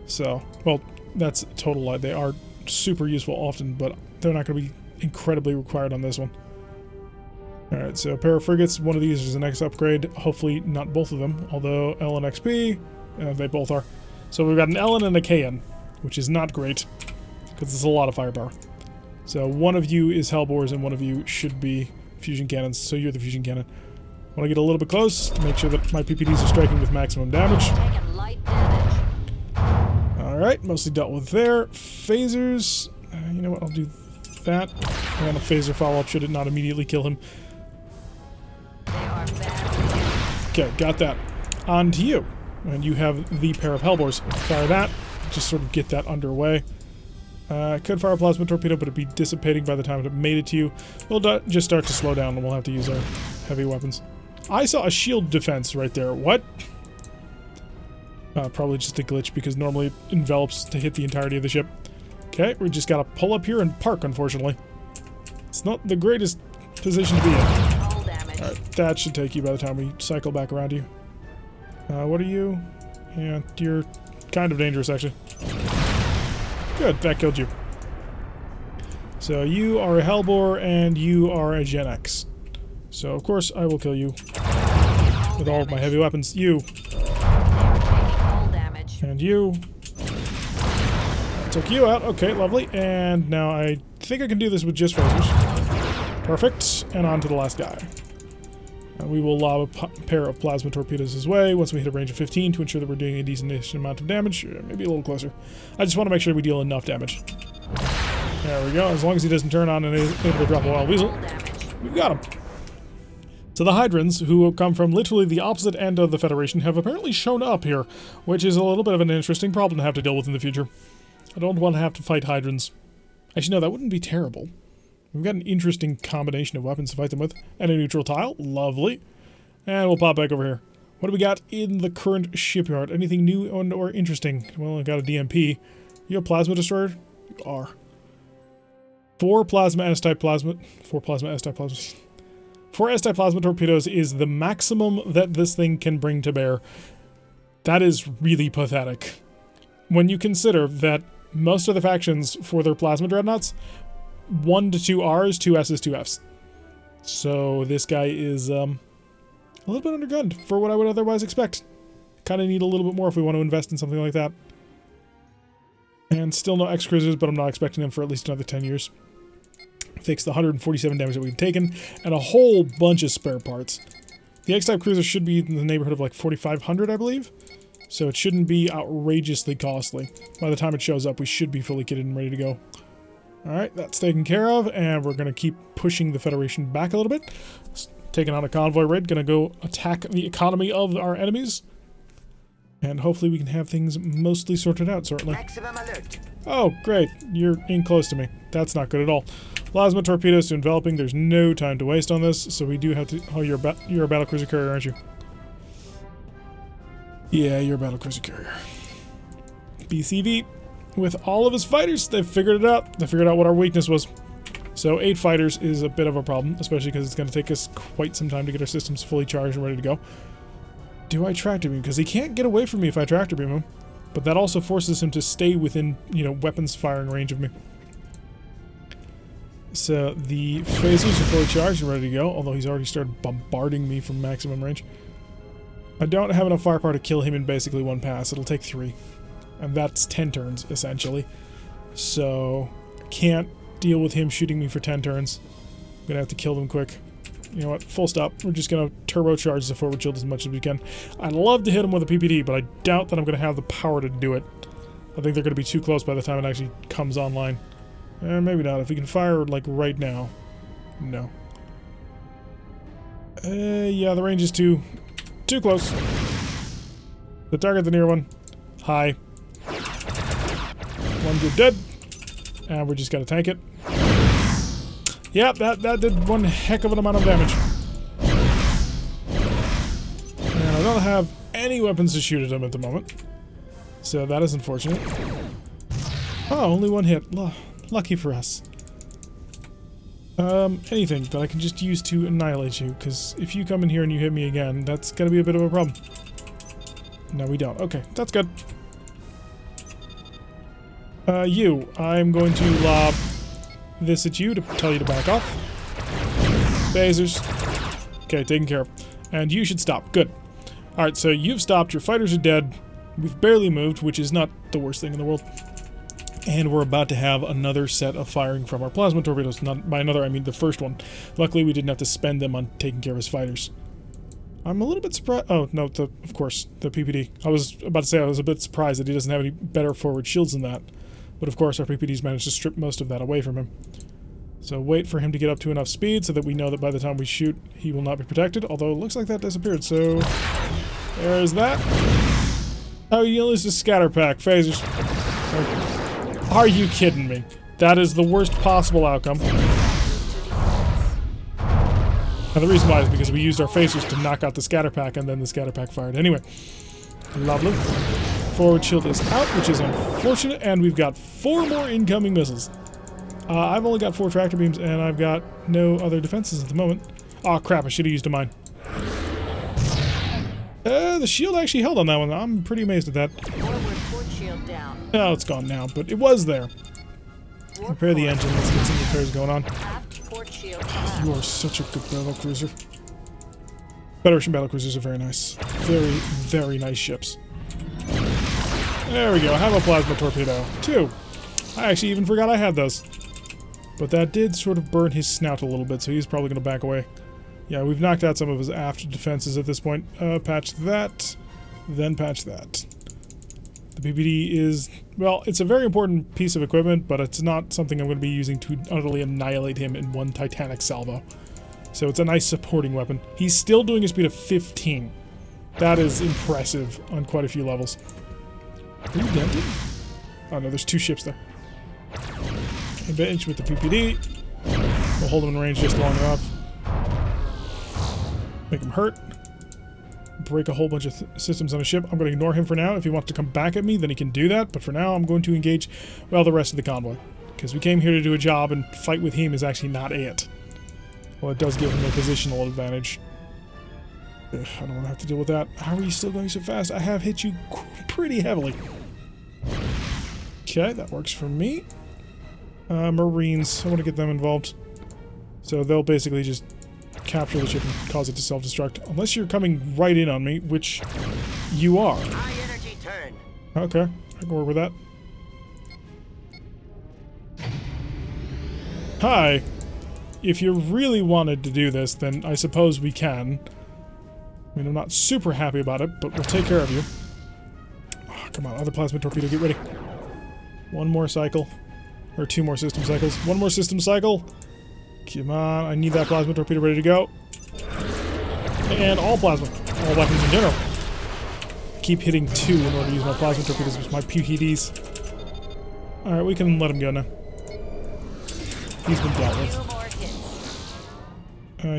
So, well, that's a total lie. They are super useful often, but they're not going to be incredibly required on this one. Alright, so a pair of frigates. One of these is the next upgrade. Hopefully not both of them, although L and XP, they both are. So we've got an LN and a KN, which is not great, because it's a lot of firepower. So one of you is Hellbores and one of you should be fusion cannons, so you're the fusion cannon. Want to get a little bit close, make sure that my PPDs are striking with maximum damage. Taking light damage. Alright, mostly dealt with there. Phasers, you know what, I'll do that. And a phaser follow-up should it not immediately kill him. They are bad. Okay, got that. On to you. And you have the pair of Hellbores. Fire that, just sort of get that underway. Could fire a plasma torpedo, but it'd be dissipating by the time it made it to you. We'll just start to slow down and we'll have to use our heavy weapons. I saw a shield defense right there. What? Probably just a glitch because normally it envelops to hit the entirety of the ship. Okay, we just gotta pull up here and park, unfortunately. It's not the greatest position to be in. All damage. Alright, that should take you by the time we cycle back around you. What are you? Yeah, you're kind of dangerous, actually. Good, that killed you. So you are a Hellbore and you are a Gen X. So of course I will kill you with all of my heavy weapons. You. All damage. And you. Took you out. Okay, lovely. And now I think I can do this with just phasers. Perfect. And on to the last guy. And we will lob a pair of plasma torpedoes his way once we hit a range of 15 to ensure that we're doing a decent amount of damage. Maybe a little closer. I just want to make sure we deal enough damage. There we go. As long as he doesn't turn on and is able to drop a wild weasel, All damage. we've got him. So the Hydrons, who come from literally the opposite end of the Federation, have apparently shown up here, which is a little bit of an interesting problem to have to deal with in the future. I don't want to have to fight Hydrons. Actually, no, that wouldn't be terrible. We've got an interesting combination of weapons to fight them with. And a neutral tile. Lovely. And we'll pop back over here. What do we got in the current shipyard? Anything new or interesting? Well, I got a DMP. You have plasma destroyer? You are. 4 plasma S-type plasma... 4 plasma S-type plasma... 4 S-type plasma torpedoes is the maximum that this thing can bring to bear. That is really pathetic. When you consider that most of the factions for their plasma dreadnoughts, 1 to 2 Rs, 2 Ss, 2 Fs. So this guy is a little bit undergunned for what I would otherwise expect. Kind of need a little bit more if we want to invest in something like that. And still no X-Cruisers, but I'm not expecting them for at least another 10 years. Fix the 147 damage that we've taken, and a whole bunch of spare parts. The X-Type Cruiser should be in the neighborhood of like 4,500, I believe. So it shouldn't be outrageously costly. By the time it shows up, we should be fully kitted and ready to go. Alright, that's taken care of, and we're going to keep pushing the Federation back a little bit. Taking on a convoy raid, going to go attack the economy of our enemies. And hopefully we can have things mostly sorted out, certainly. Maximum alert. Oh, great. You're in close to me. That's not good at all. Plasma torpedoes to enveloping. There's no time to waste on this, so we do have to... Oh, you're a battlecruiser carrier, aren't you? Yeah, you're a battlecruiser carrier. BCV. With all of his fighters, they've figured it out. They figured out what our weakness was. So 8 fighters is a bit of a problem, especially because it's going to take us quite some time to get our systems fully charged and ready to go. Do I tractor beam? Because he can't get away from me if I tractor beam him. But that also forces him to stay within, you know, weapons firing range of me. So the phasers are fully charged and ready to go, although he's already started bombarding me from maximum range. I don't have enough firepower to kill him in basically one pass. It'll take 3. And that's 10 turns, essentially. So, can't deal with him shooting me for 10 turns. I'm gonna have to kill them quick. You know what? Full stop. We're just gonna turbocharge the forward shield as much as we can. I'd love to hit him with a PPD, but I doubt that I'm gonna have the power to do it. I think they're gonna be too close by the time it actually comes online. Maybe not. If we can fire, like, right now. No. Yeah, the range is too close. The target, the near one. High. One good dead. And we just gotta tank it. Yep, that did one heck of an amount of damage. And I don't have any weapons to shoot at him at the moment. So that is unfortunate. Oh, only 1 hit. Lucky for us. Anything that I can just use to annihilate you, because if you come in here and you hit me again, that's gonna be a bit of a problem. No, we don't. Okay, that's good. I'm going to lob this at you to tell you to back off. Phasers. Okay, taken care of. And you should stop. Good. Alright, so you've stopped. Your fighters are dead. We've barely moved, which is not the worst thing in the world. And we're about to have another set of firing from our plasma torpedoes. Not by another, I mean the first one. Luckily, we didn't have to spend them on taking care of his fighters. I'm a little bit surprised. Oh, no, of course, the PPD. I was about to say I was a bit surprised that he doesn't have any better forward shields than that. But of course, our PPDs managed to strip most of that away from him. So wait for him to get up to enough speed so that we know that by the time we shoot, he will not be protected. Although it looks like that disappeared, so there's that. Oh, you lose the scatter pack. Phasers. Are you kidding me? That is the worst possible outcome. And the reason why is because we used our phasers to knock out the scatter pack, and then the scatter pack fired. Anyway, lovely. Forward shield is out, which is unfortunate, and we've got 4 more incoming missiles. I've only got 4 tractor beams, and I've got no other defenses at the moment. Oh crap, I should have used a mine. The shield actually held on that one. I'm pretty amazed at that. Forward port shield down. No, it's gone now, but it was there. Repair the engine. Let's get some repairs going on. Aft port shield You are such a good battle cruiser. Federation battle cruisers are very nice. Very, very nice ships. There we go. Have a plasma torpedo. 2. I actually even forgot I had those. But that did sort of burn his snout a little bit, so he's probably going to back away. Yeah, we've knocked out some of his aft defenses at this point. Patch that, then patch that. The PPD is, well, it's a very important piece of equipment, but it's not something I'm going to be using to utterly annihilate him in one titanic salvo. So it's a nice supporting weapon. He's still doing a speed of 15. That is impressive on quite a few levels. Are you dented? Oh no, there's 2 ships there. Advantage with the PPD. We'll hold him in range just long enough. Make him hurt. Break a whole bunch of systems on a ship. I'm going to ignore him for now. If he wants to come back at me, then he can do that. But for now, I'm going to engage, well, the rest of the convoy. Because we came here to do a job, and fight with him is actually not it. Well, it does give him a positional advantage. Ugh, I don't want to have to deal with that. How are you still going so fast? I have hit you pretty heavily. Okay, that works for me. Marines. I want to get them involved. So they'll basically just capture the ship and cause it to self-destruct. Unless you're coming right in on me, which you are. High energy turn. Okay, I can work with that. Hi. If you really wanted to do this, then I suppose we can. I mean, I'm not super happy about it, but we'll take care of you. Oh, come on, other plasma torpedo, get ready. 1 more cycle. Or 2 more system cycles. 1 more system cycle. Come on, I need that plasma torpedo ready to go. And all plasma. All weapons in general. Keep hitting 2 in order to use my plasma torpedoes with my PPDs. Alright, we can let him go now. He's been dealt with.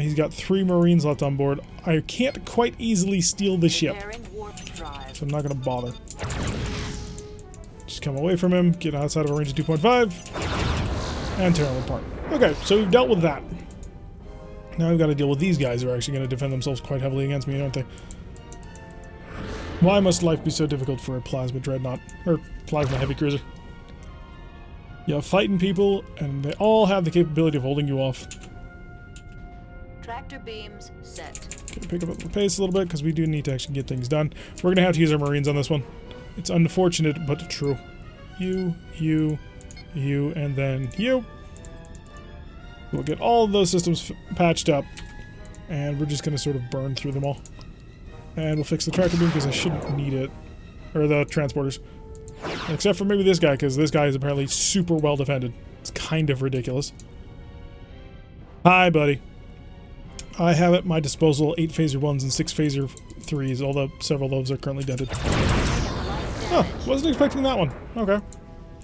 He's got 3 Marines left on board. I can't quite easily steal the ship, so I'm not going to bother. Just come away from him, get outside of a range of 2.5, and tear him apart. Okay, so we've dealt with that. Now we've got to deal with these guys who are actually going to defend themselves quite heavily against me, aren't they? Why must life be so difficult for a plasma dreadnought? Or plasma heavy cruiser? Yeah, fighting people, and they all have the capability of holding you off. Tractor beams set. Okay, pick up the pace a little bit, because we do need to actually get things done. We're going to have to use our Marines on this one. It's unfortunate, but true. You, and then you. We'll get all of those systems patched up, and we're just going to sort of burn through them all. And we'll fix the tractor beam, because I shouldn't need it. Or the transporters. Except for maybe this guy, because this guy is apparently super well defended. It's kind of ridiculous. Hi, buddy. I have at my disposal 8 phaser 1s and 6 phaser 3s, although several of those are currently dented. Oh, wasn't expecting that one. Okay.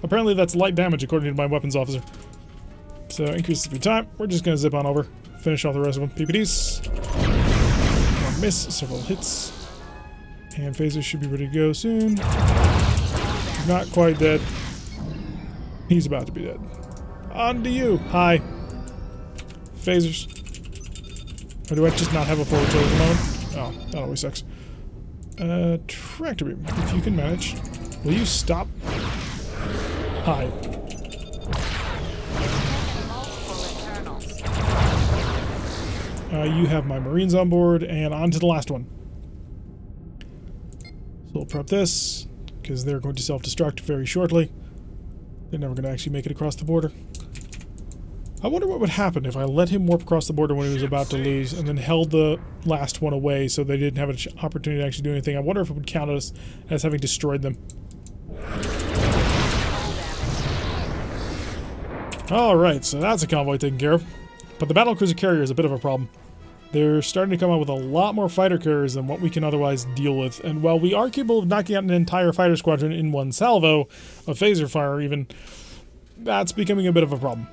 Apparently that's light damage according to my weapons officer. So increase the speed time. We're just going to zip on over. Finish off the rest of them. PPDs. 1 miss, several hits. And phasers should be ready to go soon. He's not quite dead. He's about to be dead. On to you. Hi. Phasers. Or do I just not have a forward tilt at the moment? Oh, that always sucks. Tractor beam, if you can manage. Will you stop? Hi. You have my Marines on board, and on to the last one. So we'll prep this, because they're going to self-destruct very shortly. They're never going to actually make it across the border. I wonder what would happen if I let him warp across the border when he was about to lose, and then held the last one away so they didn't have an opportunity to actually do anything. I wonder if it would count us as having destroyed them. Alright, so that's a convoy taken care of. But the battlecruiser carrier is a bit of a problem. They're starting to come out with a lot more fighter carriers than what we can otherwise deal with. And while we are capable of knocking out an entire fighter squadron in one salvo, of phaser fire even, that's becoming a bit of a problem.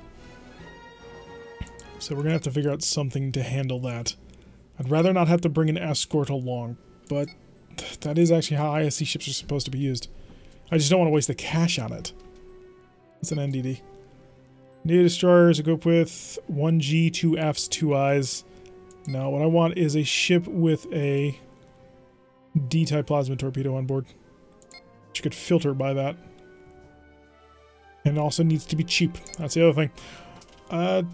So we're going to have to figure out something to handle that. I'd rather not have to bring an escort along, but that is actually how ISC ships are supposed to be used. I just don't want to waste the cash on it. It's an NDD. Navy destroyers equipped with 1G, 2 Fs, 2 Is. Now what I want is a ship with a D-type plasma torpedo on board. Which could filter by that. And also needs to be cheap. That's the other thing.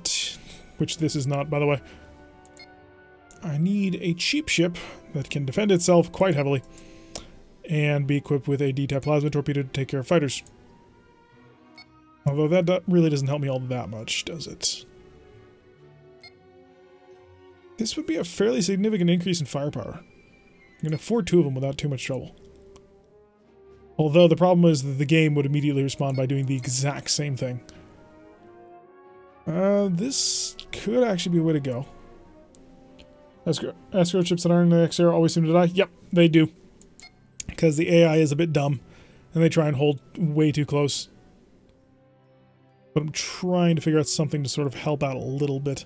Which this is not, by the way. I need a cheap ship that can defend itself quite heavily. And be equipped with a D-type plasma torpedo to take care of fighters. Although that really doesn't help me all that much, does it? This would be a fairly significant increase in firepower. I can afford 2 of them without too much trouble. Although the problem is that the game would immediately respond by doing the exact same thing. This could actually be a way to go. Escort ships that aren't in the XR always seem to die? Yep, they do. Because the AI is a bit dumb, and they try and hold way too close. But I'm trying to figure out something to sort of help out a little bit.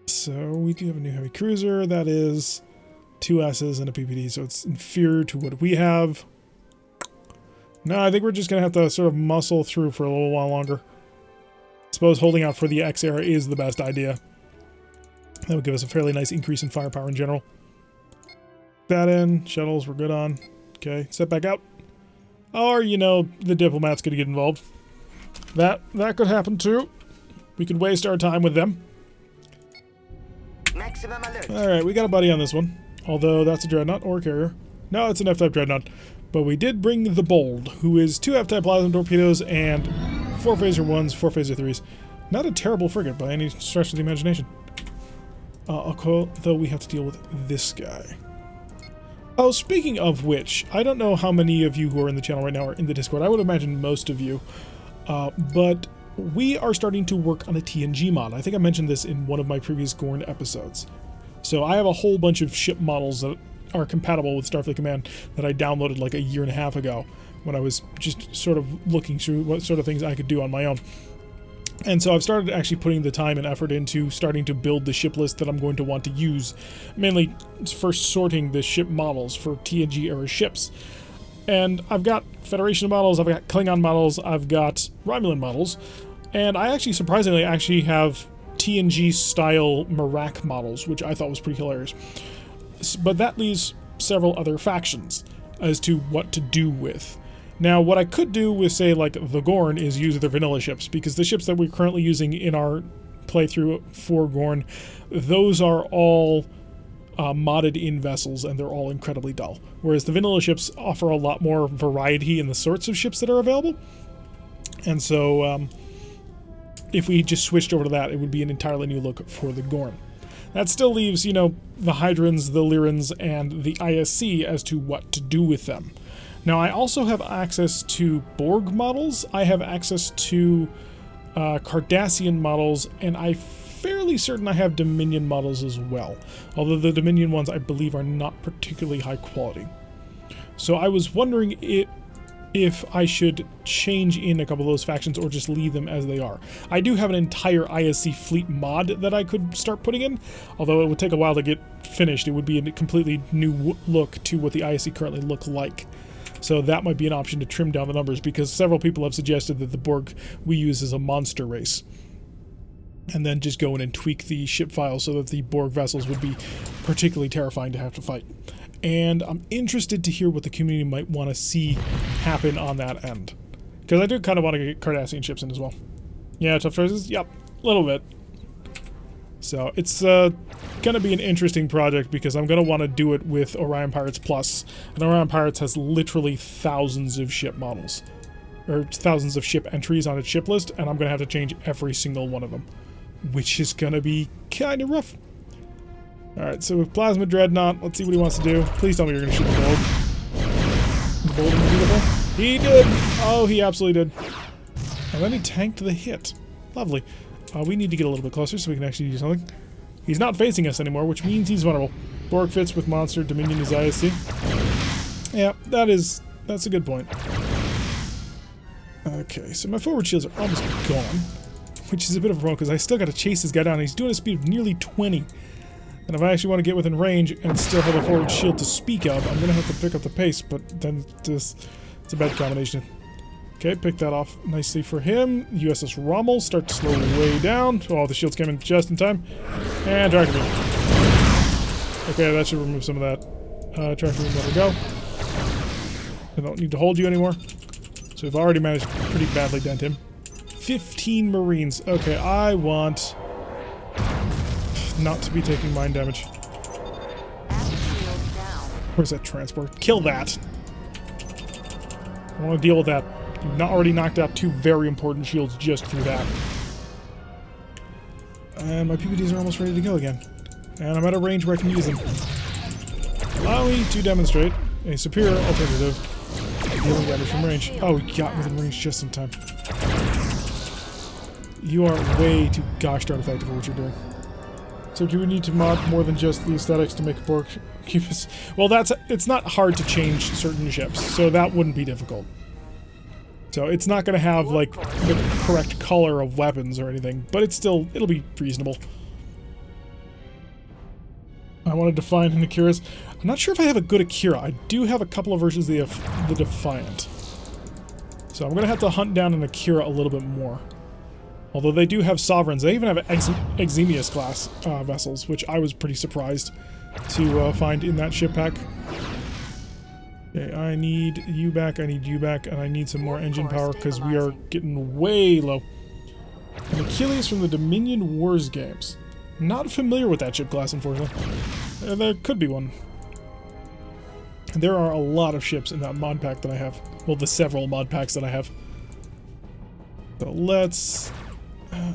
So we do have a new heavy cruiser. That is 2 S's and a PPD, so it's inferior to what we have. No, I think we're just going to have to sort of muscle through for a little while longer. I suppose holding out for the X era is the best idea. That would give us a fairly nice increase in firepower in general. That in. Shuttles we're good on. Okay, set back out. Or, you know, the diplomats could get involved. That could happen too. We could waste our time with them. Maximum alert. Alright, we got a buddy on this one. Although that's a dreadnought or a carrier. No, it's an F-type dreadnought. But we did bring the Bold, who is 2 F-type plasma torpedoes and 4 phaser 1s, 4 phaser 3s. Not a terrible frigate by any stretch of the imagination. Though we have to deal with this guy. Oh, speaking of which, I don't know how many of you who are in the channel right now are in the Discord. I would imagine most of you. But we are starting to work on a TNG mod. I think I mentioned this in one of my previous Gorn episodes. So I have a whole bunch of ship models that are compatible with Starfleet Command that I downloaded like a year and a half ago when I was just sort of looking through what sort of things I could do on my own. And so I've started actually putting the time and effort into starting to build the ship list that I'm going to want to use, mainly for sorting the ship models for TNG era ships. And I've got Federation models, I've got Klingon models, I've got Romulan models, and I actually surprisingly have TNG style Marak models, which I thought was pretty hilarious. But that leaves several other factions as to what to do with. Now, what I could do with, say, like the Gorn is use their vanilla ships, because the ships that we're currently using in our playthrough for Gorn, those are all modded in vessels, and they're all incredibly dull. Whereas the vanilla ships offer a lot more variety in the sorts of ships that are available. And so, if we just switched over to that, it would be an entirely new look for the Gorn. That still leaves, you know, the Hydrons, the Lyrans, and the ISC as to what to do with them. Now, I also have access to Borg models, I have access to Cardassian models, and I'm fairly certain I have Dominion models as well. Although the Dominion ones, I believe, are not particularly high quality. So I was wondering if I should change in a couple of those factions or just leave them as they are. I do have an entire ISC fleet mod that I could start putting in, although it would take a while to get finished. It would be a completely new look to what the ISC currently look like. So that might be an option to trim down the numbers, because several people have suggested that the Borg we use is a monster race. And then just go in and tweak the ship files so that the Borg vessels would be particularly terrifying to have to fight. And I'm interested to hear what the community might want to see happen on that end. Because I do kind of want to get Cardassian ships in as well. Yeah, tough choices? Yep, a little bit. So it's going to be an interesting project because I'm going to want to do it with Orion Pirates Plus. And Orion Pirates has literally thousands of ship models. Or thousands of ship entries on its ship list, and I'm going to have to change every single one of them. Which is going to be kind of rough. Alright, so with Plasma Dreadnought, let's see what he wants to do. Please tell me you're going to shoot the bold. The bold is beautiful. He did! Oh, he absolutely did. And then he tanked the hit. Lovely. We need to get a little bit closer so we can actually do something. He's not facing us anymore, which means he's vulnerable. Borg fits with monster, Dominion is ISC. Yeah, that's a good point. Okay, so my forward shields are almost gone, which is a bit of a problem because I still got to chase this guy down. He's doing a speed of nearly 20. And if I actually want to get within range and still have a forward shield to speak of, I'm going to have to pick up the pace, but then it's a bad combination. Okay, pick that off nicely for him. USS Rommel, start to slow way down. Oh, the shields came in just in time. And tractor beam. Okay, that should remove some of that. Tractor beam, let her go. I don't need to hold you anymore. So we've already managed to pretty badly dent him. 15 Marines. Okay, I want not to be taking mine damage. Where's that transport? Kill that! I want to deal with that. You've not already knocked out 2 very important shields just through that. And my PPDs are almost ready to go again. And I'm at a range where I can use them. Allow me to demonstrate a superior alternative to dealing damage from range. Oh, he got within range just in time. You are way too gosh darn effective at what you're doing. So do we need to mod more than just the aesthetics to make a Borg cubus? Well, it's not hard to change certain ships, so that wouldn't be difficult. So it's not going to have, like, the correct color of weapons or anything, but it'll be reasonable. I want to define an Akira's. I'm not sure if I have a good Akira. I do have a couple of versions of the Defiant. So I'm going to have to hunt down an Akira a little bit more. Although they do have Sovereigns. They even have Eximius class vessels, which I was pretty surprised to find in that ship pack. Okay, I need you back, and I need some more engine power because we are getting way low. An Achilles from the Dominion Wars games. Not familiar with that ship class, unfortunately. There could be one. There are a lot of ships in that mod pack that I have. Well, the several mod packs that I have. So let's...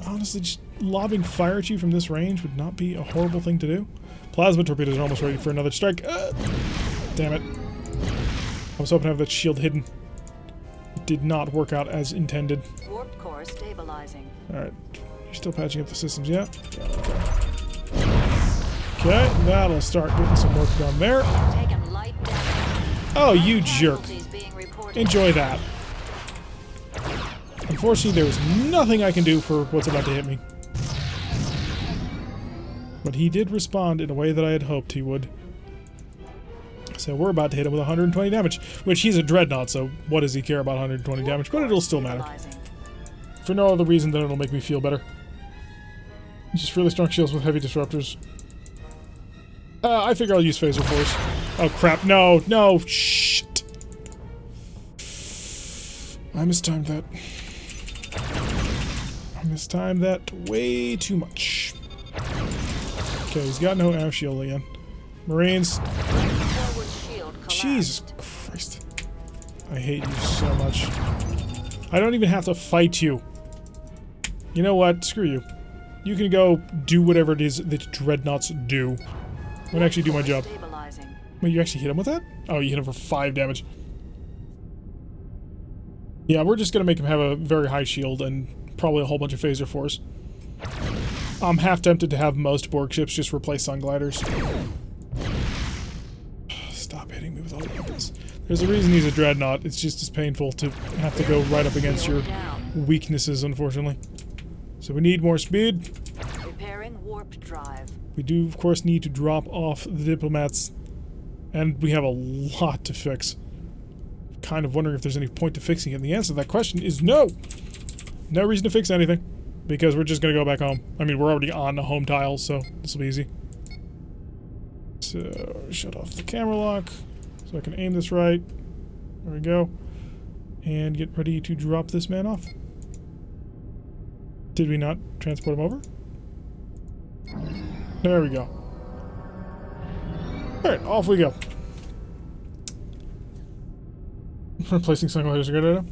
honestly, just lobbing fire at you from this range would not be a horrible thing to do. Plasma torpedoes are almost ready for another strike. Damn it. I was hoping to have that shield hidden. It did not work out as intended. Warp core stabilizing. Alright. You're still patching up the systems, yeah? Yeah, okay, that'll start getting some work done there. Taking light damage. Oh, you jerk. Casualties being reported. Enjoy that. Unfortunately, there was nothing I can do for what's about to hit me. But he did respond in a way that I had hoped he would. So we're about to hit him with 120 damage, which he's a Dreadnought, so what does he care about 120 damage? But it'll still matter. For no other reason than it'll make me feel better. Just really strong shields with heavy disruptors. I figure I'll use Phaser Force. Oh crap, no, no, shit. I mistimed that. I mistimed that way too much. Okay, he's got no AF shield again. Marines. Jesus Christ. I hate you so much. I don't even have to fight you. You know what? Screw you. You can go do whatever it is that Dreadnoughts do. I'm gonna actually do my job. Wait, you actually hit him with that? Oh, you hit him for 5 damage. Yeah, we're just gonna make him have a very high shield and probably a whole bunch of Phaser Force. I'm half tempted to have most Borg ships just replace Sun Gliders. Stop hitting me with all the weapons. There's a reason he's a Dreadnought. It's just as painful to have to go right up against your weaknesses, unfortunately. So we need more speed. Repairing warp drive. We do, of course, need to drop off the diplomats. And we have a lot to fix. Kind of wondering if there's any point to fixing it. And the answer to that question is no! No reason to fix anything. Because we're just going to go back home. I mean, we're already on the home tile, so this will be easy. So, shut off the camera lock. So I can aim this right. There we go. And get ready to drop this man off. Did we not transport him over? There we go. Alright, off we go. Replacing sun gliders is a good idea.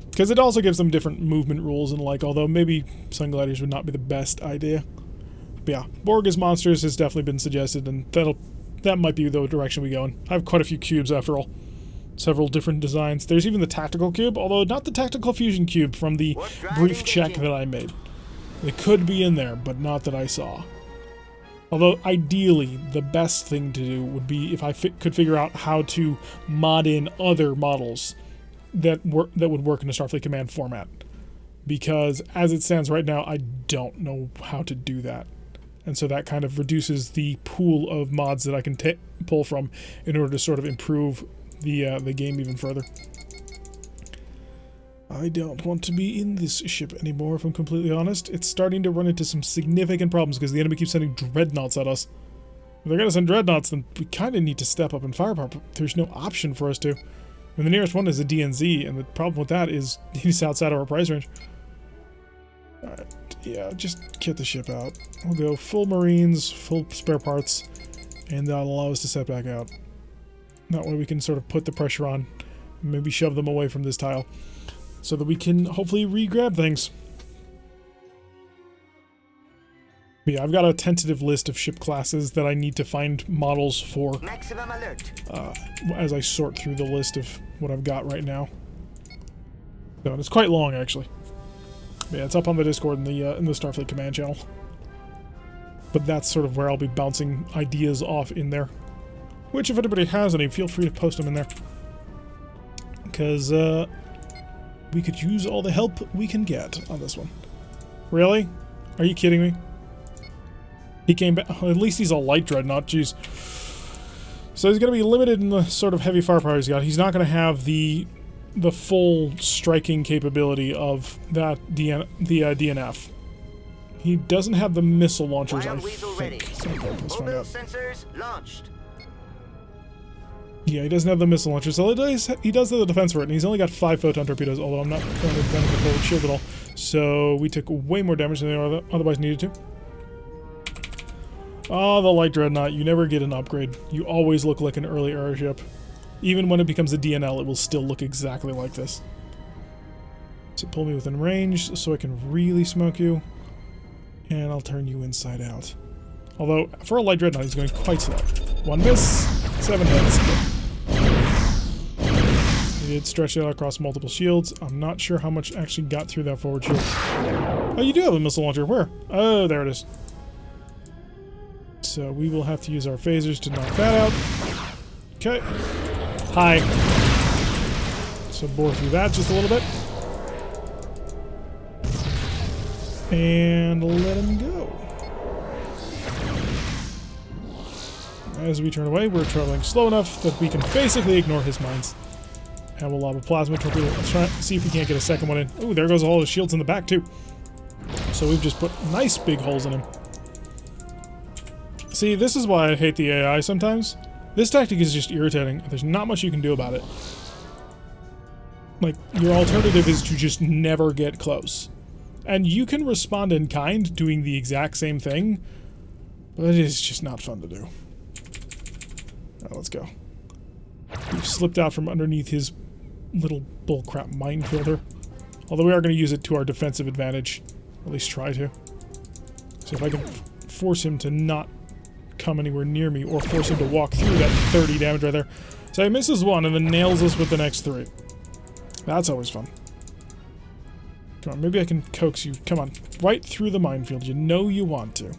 Because it also gives them different movement rules and like, although maybe sun gliders would not be the best idea. But yeah, Borg as monsters has definitely been suggested, and that might be the direction we go in. I have quite a few cubes after all. Several different designs. There's even the tactical cube, although not the tactical fusion cube from the brief check that I made. It could be in there, but not that I saw. Although, ideally, the best thing to do would be if I could figure out how to mod in other models that would work in a Starfleet Command format. Because, as it stands right now, I don't know how to do that. And so that kind of reduces the pool of mods that I can pull from in order to sort of improve the game even further. I don't want to be in this ship anymore, if I'm completely honest. It's starting to run into some significant problems because the enemy keeps sending dreadnoughts at us. If they're going to send dreadnoughts, then we kind of need to step up in firepower. There's no option for us to. And the nearest one is a DNZ, and the problem with that is he's outside of our price range. Alright, yeah, just get the ship out. We'll go full Marines, full spare parts, and that'll allow us to set back out. That way we can sort of put the pressure on, and maybe shove them away from this tile, so that we can hopefully re-grab things. But yeah, I've got a tentative list of ship classes that I need to find models for. Maximum alert. As I sort through the list of what I've got right now. So, and it's quite long, actually. Yeah, it's up on the Discord in the Starfleet Command channel. But that's sort of where I'll be bouncing ideas off in there. Which, if anybody has any, feel free to post them in there. Because, we could use all the help we can get on this one. Really? Are you kidding me? He came back. At least he's a light dreadnought, jeez. So he's going to be limited in the sort of heavy firepower he's got. He's not going to have the full striking capability of that the DNF. He doesn't have the missile launchers, I think. Okay, let's find out. Sensors launched. Yeah, he doesn't have the missile launcher, so he does have the defense for it, and he's only got 5 photon torpedoes, although I'm not going to defend the forward shield at all. So we took way more damage than they otherwise needed to. Oh, the light dreadnought, you never get an upgrade. You always look like an early era ship. Even when it becomes a DNL, it will still look exactly like this. So pull me within range so I can really smoke you. And I'll turn you inside out. Although, for a light dreadnought, he's going quite slow. 1 miss, 7 hits. He did stretch it out across multiple shields. I'm not sure how much actually got through that forward shield. Oh, you do have a missile launcher. Where? Oh, there it is. So we will have to use our phasers to knock that out. Okay. Hi. So bore through that just a little bit. And let him go. As we turn away, we're traveling slow enough that we can basically ignore his mines. And we'll lob a plasma torpedo. Let's try see if we can't get a second one in. Ooh, there goes all his shields in the back, too. So we've just put nice big holes in him. See, this is why I hate the AI sometimes. This tactic is just irritating. There's not much you can do about it. Like, your alternative is to just never get close. And you can respond in kind doing the exact same thing, but it is just not fun to do. Alright, let's go. We've slipped out from underneath his little bullcrap minefielder. Although we are going to use it to our defensive advantage. At least try to. So if I can force him to not come anywhere near me, or force him to walk through that 30 damage right there. So he misses one and then nails us with the next 3. That's always fun. Come on, maybe I can coax you. Come on, right through the minefield. You know you want to.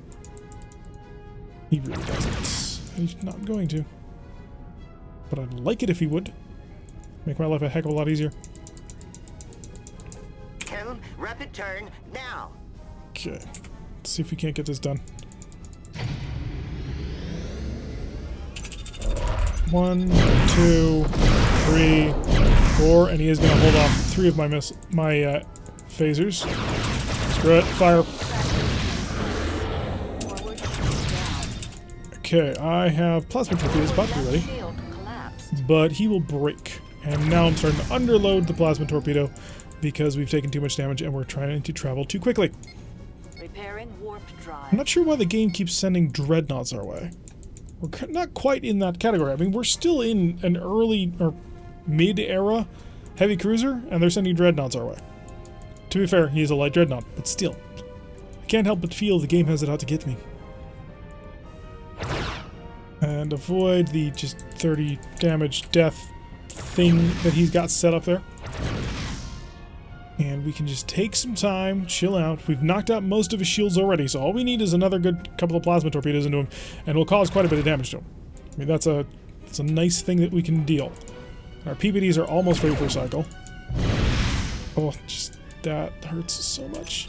He really doesn't. He's not going to. But I'd like it if he would. Make my life a heck of a lot easier. Helm, rapid turn, now. Okay. Let's see if we can't get this done. 1, 2, 3, 4, and he is going to hold off 3 of my phasers. Screw it, fire. Okay, I have plasma torpedoes about to be ready, but he will break. And now I'm starting to underload the plasma torpedo because we've taken too much damage and we're trying to travel too quickly. Repairing warp drive. I'm not sure why the game keeps sending dreadnoughts our way. We're not quite in that category. I mean, we're still in an early or mid-era heavy cruiser, and they're sending dreadnoughts our way. To be fair, he is a light dreadnought, but still. I can't help but feel the game has it out to get me. And avoid the just 30 damage death thing that he's got set up there. And we can just take some time, chill out. We've knocked out most of his shields already, so all we need is another good couple of plasma torpedoes into him, and we'll cause quite a bit of damage to him. I mean, that's a nice thing that we can deal. Our PPDs are almost ready for a cycle. Oh, just that hurts so much.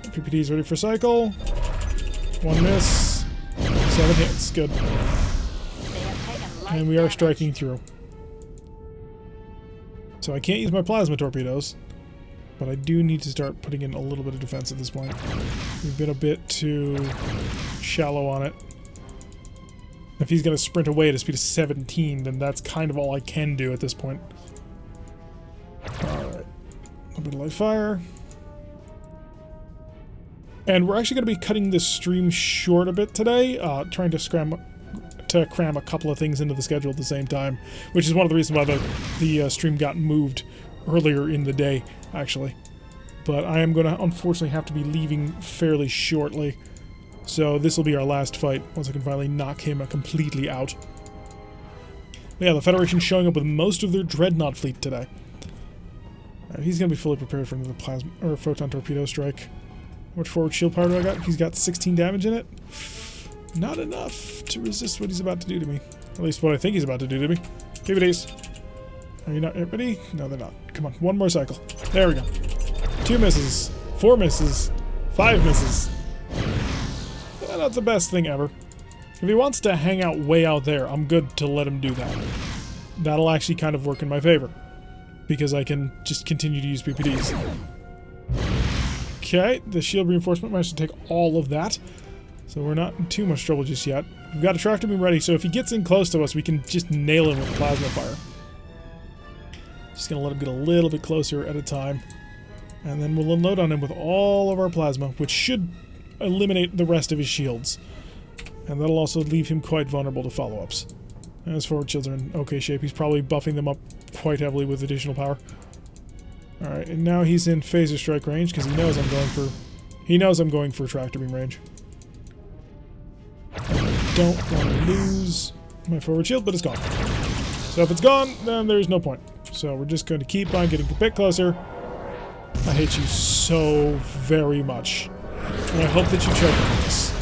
PPDs ready for cycle. 1 miss. 7 hits. Good. And we are striking through. So I can't use my plasma torpedoes, but I do need to start putting in a little bit of defense at this point. We've been a bit too shallow on it. If he's going to sprint away at a speed of 17, then that's kind of all I can do at this point. Alright. A little bit of light fire. And we're actually going to be cutting this stream short a bit today, trying to cram a couple of things into the schedule at the same time, which is one of the reasons why the stream got moved earlier in the day, actually. But I am going to unfortunately have to be leaving fairly shortly, so this will be our last fight once I can finally knock him completely out. But yeah, the Federation's showing up with most of their dreadnought fleet today. He's going to be fully prepared for another plasma or photon torpedo strike. How much forward shield power do I got? He's got 16 damage in it. Not enough to resist what he's about to do to me. At least what I think he's about to do to me. PPDs. Are you not ready? No, they're not. Come on, one more cycle. There we go. 2 misses. 4 misses. 5 misses. Not the best thing ever. If he wants to hang out way out there, I'm good to let him do that. That'll actually kind of work in my favor, because I can just continue to use PPDs. Okay, the shield reinforcement managed to take all of that. So we're not in too much trouble just yet. We've got a tractor beam ready, so if he gets in close to us, we can just nail him with plasma fire. Just gonna let him get a little bit closer at a time. And then we'll unload on him with all of our plasma, which should eliminate the rest of his shields. And that'll also leave him quite vulnerable to follow-ups. And his forward shields are in okay shape. He's probably buffing them up quite heavily with additional power. Alright, and now he's in phaser strike range, because he knows I'm going for tractor beam range. Don't want to lose my forward shield, but it's gone. So if it's gone, then there's no point. So we're just going to keep on getting a bit closer. I hate you so very much. And I hope that you choke on this.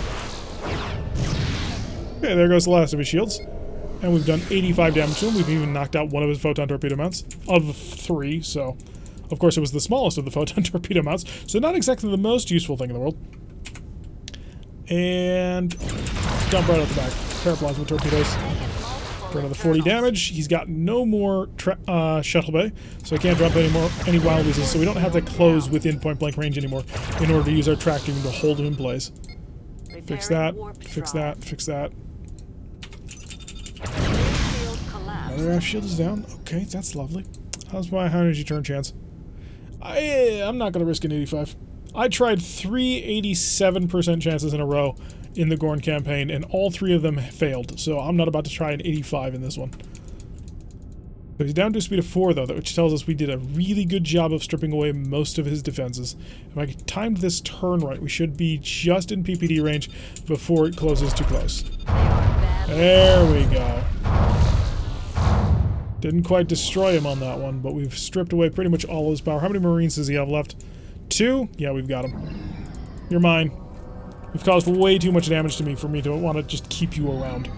Okay, there goes the last of his shields. And we've done 85 damage to him. We've even knocked out one of his photon torpedo mounts. Of 3, so... Of course, it was the smallest of the photon torpedo mounts, so not exactly the most useful thing in the world. And... dump right out the back. Paraplasma torpedoes for another 40 damage. He's got no more shuttle bay, so he can't drop any wild weasels, so we don't have to close within point-blank range anymore in order to use our tractor to hold him in place. Fix that, fix that, fix that. Another half shield is down. Okay, that's lovely. How's my high energy turn chance? I'm not going to risk an 85. I tried 3 87% chances in a row in the Gorn campaign, and all 3 of them failed, so I'm not about to try an 85 in this one. So he's down to a speed of 4, though, which tells us we did a really good job of stripping away most of his defenses. If I timed this turn right, we should be just in PPD range before it closes too close. There we go. Didn't quite destroy him on that one, but we've stripped away pretty much all of his power. How many Marines does he have left? 2? Yeah, we've got him. You're mine. You've caused way too much damage to me for me to want to just keep you around.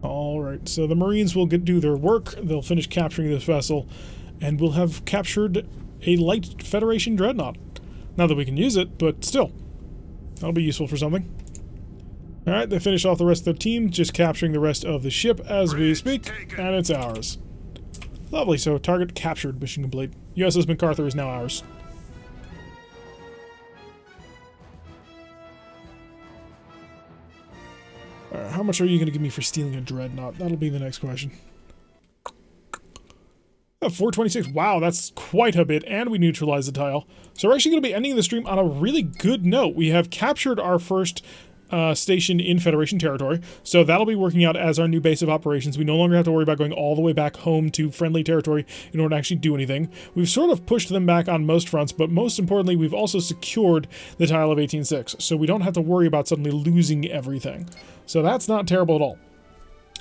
Alright, so the Marines will do their work. They'll finish capturing this vessel, and we'll have captured a light Federation dreadnought. Not that we can use it, but still. That'll be useful for something. Alright, they finish off the rest of their team, just capturing the rest of the ship as we speak, and it's ours. Lovely, so target captured, mission complete. USS MacArthur is now ours. How much are you going to give me for stealing a dreadnought? That'll be the next question. 426. Wow, that's quite a bit, and we neutralized the tile. So we're actually going to be ending the stream on a really good note. We have captured our first station in Federation territory, so that'll be working out as our new base of operations. We no longer have to worry about going all the way back home to friendly territory in order to actually do anything. We've sort of pushed them back on most fronts, but most importantly, we've also secured the tile of 18.6, so we don't have to worry about suddenly losing everything. So that's not terrible at all.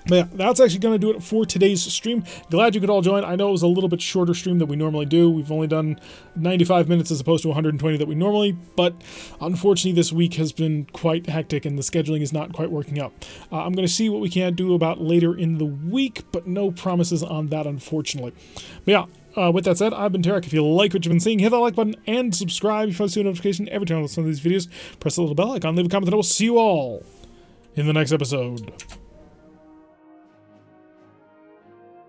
But yeah, that's actually going to do it for today's stream. Glad you could all join. I know it was a little bit shorter stream than we normally do. We've only done 95 minutes as opposed to 120 that we normally, but unfortunately this week has been quite hectic and the scheduling is not quite working out. I'm going to see what we can do about later in the week, but no promises on that, unfortunately. But yeah, with that said, I've been Tarek. If you like what you've been seeing, hit that like button and subscribe if you want to see a notification every time I post one of these videos. Press the little bell icon, leave a comment, and I will see you all in the next episode.